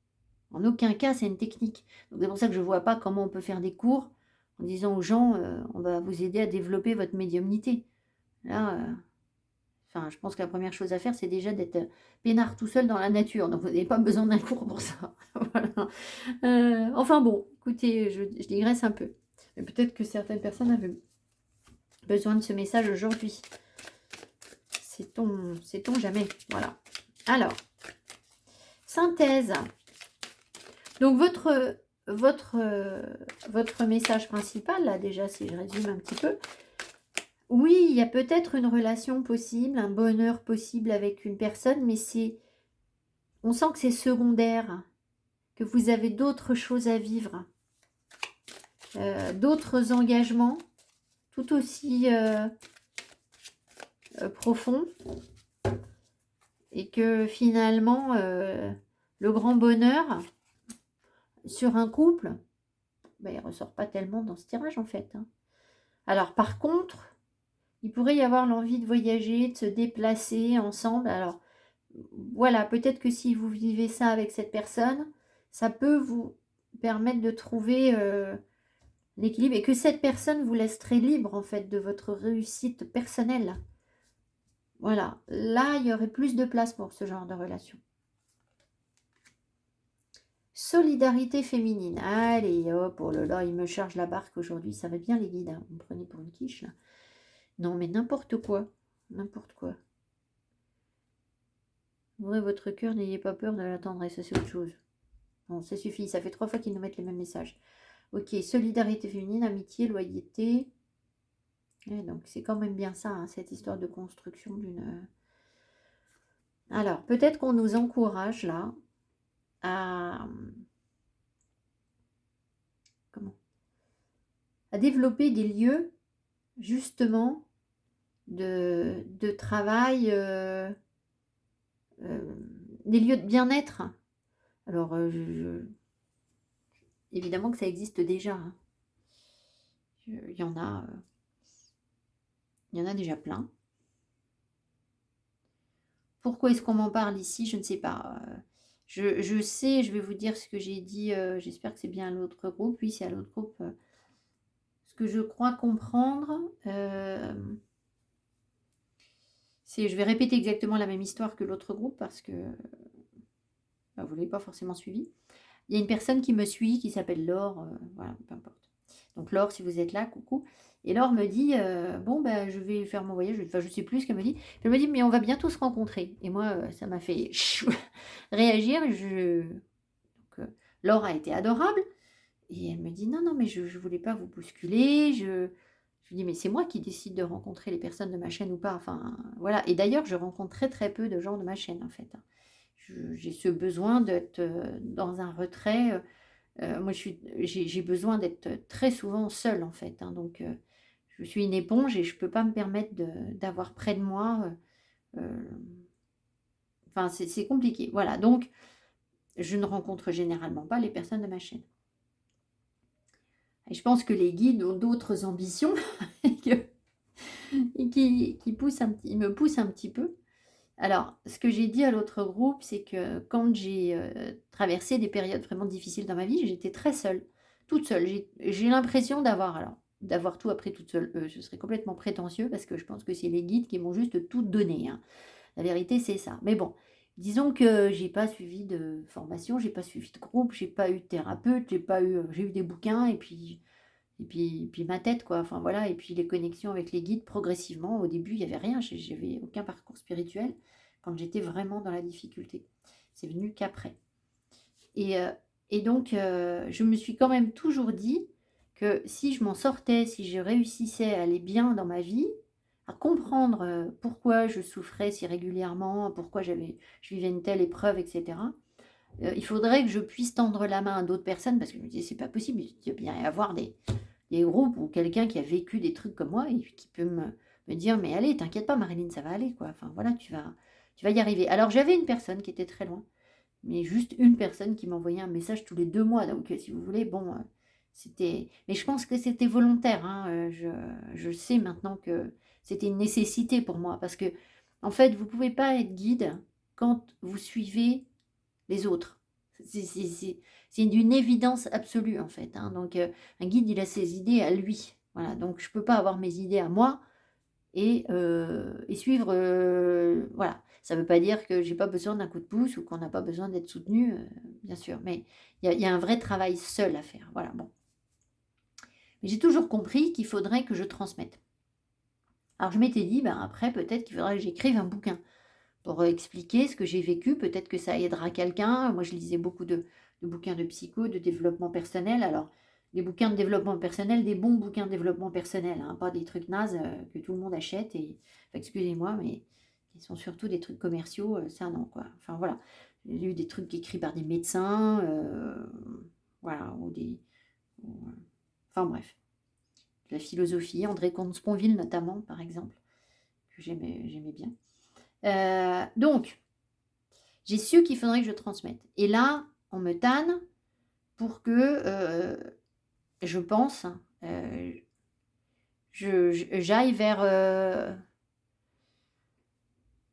En aucun cas, c'est une technique. Donc c'est pour ça que je ne vois pas comment on peut faire des cours en disant aux gens, on va vous aider à développer votre médiumnité. Là, enfin, je pense que la première chose à faire, c'est déjà d'être peinard tout seul dans la nature. Donc vous n'avez pas besoin d'un cours pour ça. Voilà. Enfin bon, écoutez, je digresse un peu. Mais peut-être que certaines personnes avaient besoin de ce message aujourd'hui. Sait-on jamais. Voilà. Alors, synthèse. Donc, votre message principal, là, déjà, si je résume un petit peu. Oui, il y a peut-être une relation possible, un bonheur possible avec une personne, mais on sent que c'est secondaire, que vous avez d'autres choses à vivre, d'autres engagements, tout aussi profonds, et que finalement, le grand bonheur sur un couple, ben, il ne ressort pas tellement dans ce tirage en fait. Hein. Alors par contre, il pourrait y avoir l'envie de voyager, de se déplacer ensemble. Alors voilà, peut-être que si vous vivez ça avec cette personne, ça peut vous permettre de trouver l'équilibre et que cette personne vous laisse très libre en fait de votre réussite personnelle. Voilà, là il y aurait plus de place pour ce genre de relation. Solidarité féminine. Allez, hop, oh là là, il me charge la barque aujourd'hui. Ça va bien les guides, hein. Vous me prenez pour une quiche là. Non mais n'importe quoi. N'importe quoi. Ouvrez votre cœur, n'ayez pas peur de la tendresse, ça c'est autre chose. Bon, ça suffit, ça fait 3 fois qu'ils nous mettent les mêmes messages. Ok, solidarité féminine, amitié, loyauté. Ouais, donc c'est quand même bien ça, hein, cette histoire de construction d'une... Alors, peut-être qu'on nous encourage là à... à développer des lieux justement de travail, des lieux de bien-être. Alors, évidemment que ça existe déjà. Hein. Il y en a déjà plein. Pourquoi est-ce qu'on m'en parle ici? Je ne sais pas. Je sais, je vais vous dire ce que j'ai dit. J'espère que c'est bien à l'autre groupe. Oui, c'est à l'autre groupe. Ce que je crois comprendre, c'est... Je vais répéter exactement la même histoire que l'autre groupe parce que vous ne l'avez pas forcément suivi. Il y a une personne qui me suit, qui s'appelle Laure. Voilà, peu importe. Donc Laure, si vous êtes là, coucou. Et Laure me dit, bon, ben, je vais faire mon voyage. Enfin, je ne sais plus ce qu'elle me dit. Elle me dit, mais on va bientôt se rencontrer. Et moi, ça m'a fait réagir. Donc, Laure a été adorable. Et elle me dit, non, non, mais je ne voulais pas vous bousculer. Je lui dis, mais c'est moi qui décide de rencontrer les personnes de ma chaîne ou pas. Enfin, voilà. Et d'ailleurs, je rencontre très, très peu de gens de ma chaîne, en fait. J'ai ce besoin d'être dans un retrait. Moi, j'ai besoin d'être très souvent seule, en fait. Hein, donc, je suis une éponge et je ne peux pas me permettre d'avoir près de moi. Enfin, c'est compliqué. Voilà, donc, je ne rencontre généralement pas les personnes de ma chaîne. Et je pense que les guides ont d'autres ambitions et qui me poussent un petit peu. Alors, ce que j'ai dit à l'autre groupe, c'est que quand j'ai traversé des périodes vraiment difficiles dans ma vie, j'étais très seule, toute seule. J'ai l'impression d'avoir tout appris toute seule. Ce serait complètement prétentieux parce que je pense que c'est les guides qui m'ont juste tout donné. Hein. La vérité, c'est ça. Mais bon, disons que j'ai pas suivi de formation, j'ai pas suivi de groupe, j'ai pas eu de thérapeute, j'ai eu des bouquins et puis ma tête, quoi. Enfin voilà, et puis les connexions avec les guides progressivement. Au début, il n'y avait rien, j'avais aucun parcours spirituel quand j'étais vraiment dans la difficulté. C'est venu qu'après. Et donc, je me suis quand même toujours dit que si je m'en sortais, si je réussissais à aller bien dans ma vie, à comprendre pourquoi je souffrais si régulièrement, pourquoi je vivais une telle épreuve, etc., il faudrait que je puisse tendre la main à d'autres personnes, parce que je me disais, c'est pas possible, il doit bien y avoir des Il y a des groupes où quelqu'un qui a vécu des trucs comme moi et qui peut me dire: «Mais allez, t'inquiète pas Marilyn, ça va aller quoi. Enfin voilà, tu vas y arriver». Alors j'avais une personne qui était très loin, mais juste une personne qui m'envoyait un message tous les 2 mois. Donc si vous voulez, bon, c'était mais je pense que c'était volontaire, hein, je sais maintenant que c'était une nécessité pour moi parce que en fait, vous pouvez pas être guide quand vous suivez les autres. C'est d'une évidence absolue, en fait, hein. Donc, un guide, il a ses idées à lui. Voilà, donc je ne peux pas avoir mes idées à moi et suivre, voilà. Ça ne veut pas dire que j'ai pas besoin d'un coup de pouce ou qu'on n'a pas besoin d'être soutenu, bien sûr, mais il y a un vrai travail seul à faire. Voilà, bon. Mais j'ai toujours compris qu'il faudrait que je transmette. Alors je m'étais dit, ben, après, peut-être qu'il faudrait que j'écrive un bouquin pour expliquer ce que j'ai vécu. Peut-être que ça aidera quelqu'un. Moi, je lisais beaucoup de bouquins de psycho, de développement personnel. Alors, des bouquins de développement personnel, des bons bouquins de développement personnel, hein, pas des trucs nazes que tout le monde achète. Et, enfin, excusez-moi, mais qui sont surtout des trucs commerciaux, ça non, quoi. Enfin, voilà. J'ai lu des trucs écrits par des médecins, voilà, enfin, bref. De la philosophie, André Comte-Sponville notamment, par exemple, que j'aimais bien. Donc, j'ai su qu'il faudrait que je transmette. Et là, on me tanne pour que, je pense, j'aille vers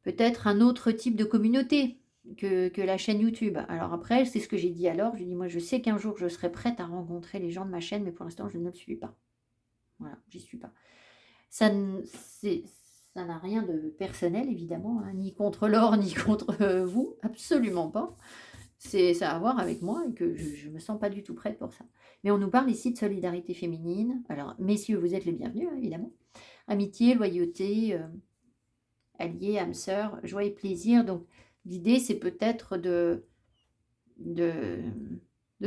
peut-être un autre type de communauté que la chaîne YouTube. Alors après, c'est ce que j'ai dit alors. Je dis, moi, je sais qu'un jour, je serai prête à rencontrer les gens de ma chaîne, mais pour l'instant, je ne le suis pas. Voilà, j'y suis pas. Ça n'a rien de personnel, évidemment, hein, ni contre l'or, ni contre vous, absolument pas. Ça a à voir avec moi et que je ne me sens pas du tout prête pour ça. Mais on nous parle ici de solidarité féminine. Alors, messieurs, vous êtes les bienvenus, hein, évidemment. Amitié, loyauté, alliés, âme sœur, joie et plaisir. Donc, l'idée, c'est peut-être de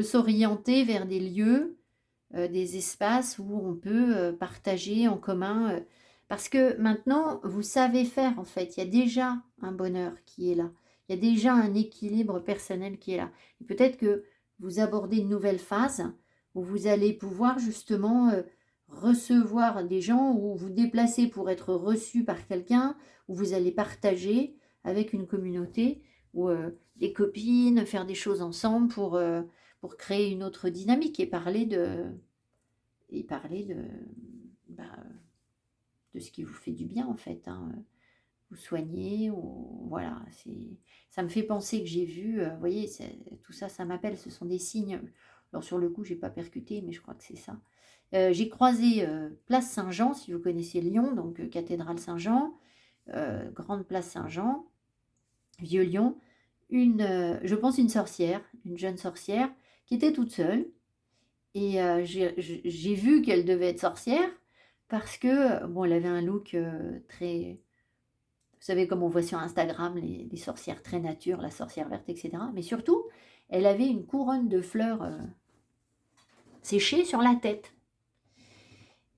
s'orienter vers des lieux, des espaces où on peut partager en commun. Parce que maintenant, vous savez faire, en fait. Il y a déjà un bonheur qui est là. Il y a déjà un équilibre personnel qui est là. Et peut-être que vous abordez une nouvelle phase où vous allez pouvoir justement recevoir des gens ou vous déplacer pour être reçu par quelqu'un, où vous allez partager avec une communauté ou des copines, faire des choses ensemble pour créer une autre dynamique et parler bah, de ce qui vous fait du bien en fait, hein. Vous soigner, ou voilà, ça me fait penser que j'ai vu, vous voyez, tout ça, ça m'appelle, ce sont des signes. Alors sur le coup, j'ai pas percuté, mais je crois que c'est ça. J'ai croisé Place Saint-Jean, si vous connaissez Lyon, donc cathédrale Saint-Jean, grande place Saint-Jean, vieux Lyon, je pense une sorcière, une jeune sorcière, qui était toute seule, et j'ai vu qu'elle devait être sorcière, parce que, bon, elle avait un look très... Vous savez, comme on voit sur Instagram, les sorcières très nature, la sorcière verte, etc. Mais surtout, elle avait une couronne de fleurs séchées sur la tête.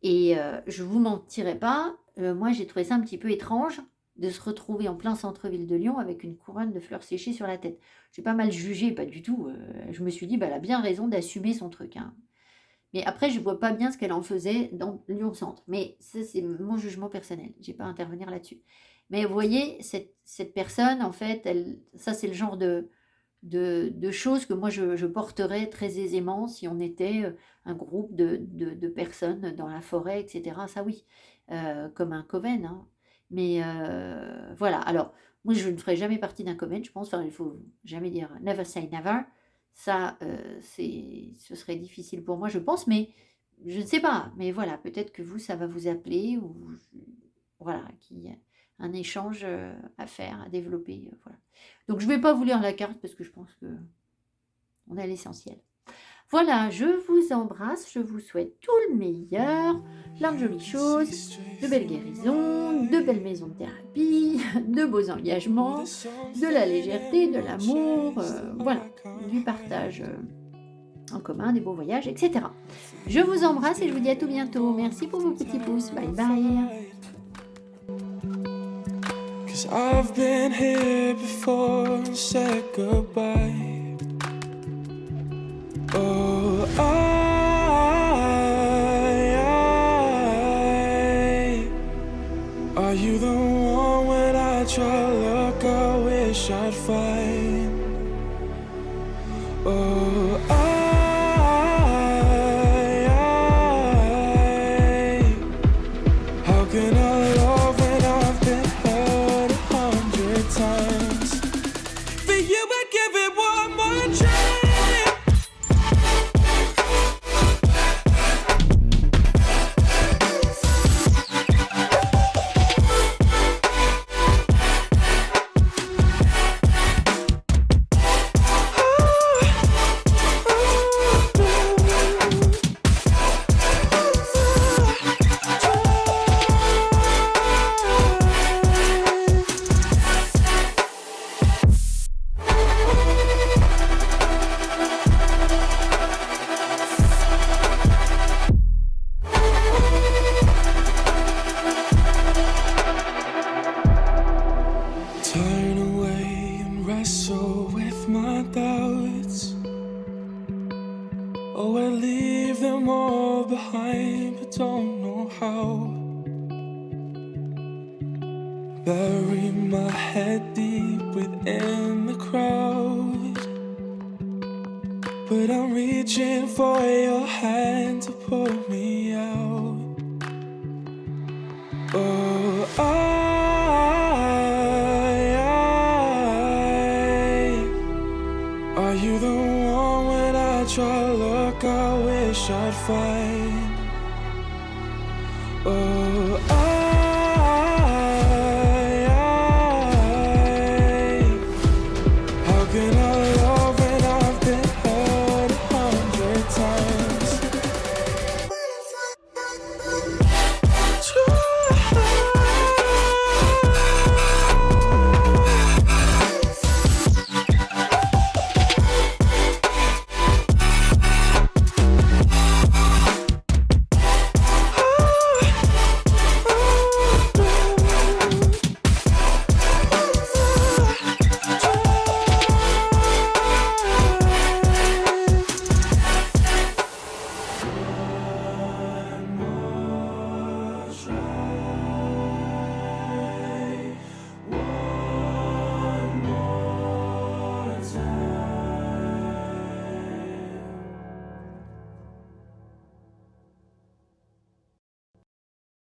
Et je ne vous mentirai pas, moi j'ai trouvé ça un petit peu étrange de se retrouver en plein centre-ville de Lyon avec une couronne de fleurs séchées sur la tête. J'ai pas mal jugé, pas du tout. Je me suis dit, bah, elle a bien raison d'assumer son truc, hein. Mais après, je ne vois pas bien ce qu'elle en faisait dans Lyon-Centre. Mais ça, c'est mon jugement personnel. Je n'ai pas à intervenir là-dessus. Mais vous voyez, cette personne, en fait, ça, c'est le genre de choses que moi, je porterais très aisément si on était un groupe de personnes dans la forêt, etc. Ça, oui, comme un coven, hein. Mais voilà. Alors, moi, je ne ferai jamais partie d'un coven, je pense. Enfin, il ne faut jamais dire « never say never ». Ça, ce serait difficile pour moi, je pense, mais je ne sais pas. Mais voilà, peut-être que vous, ça va vous appeler, ou voilà, qu'il y a un échange à faire, à développer, voilà. Donc, je ne vais pas vous lire la carte parce que je pense que on a l'essentiel. Voilà, je vous embrasse, je vous souhaite tout le meilleur, plein de jolies choses, de belles guérisons, de belles maisons de thérapie, de beaux engagements, de la légèreté, de l'amour, voilà, du partage en commun, des beaux voyages, etc. Je vous embrasse et je vous dis à tout bientôt. Merci pour vos petits pouces. Bye bye. 'Cause I've been here before and said goodbye. Oh, I find. Oh, how can I love when I've been hurt 100 times? For you, I'd give it one more try. Turn away and wrestle with my doubts. Oh, I leave them all behind, but don't know how. Bury my head deep within the crowd, but I'm reaching for your hand to pull me out. Oh, are you the one when I try to look? I wish I'd find.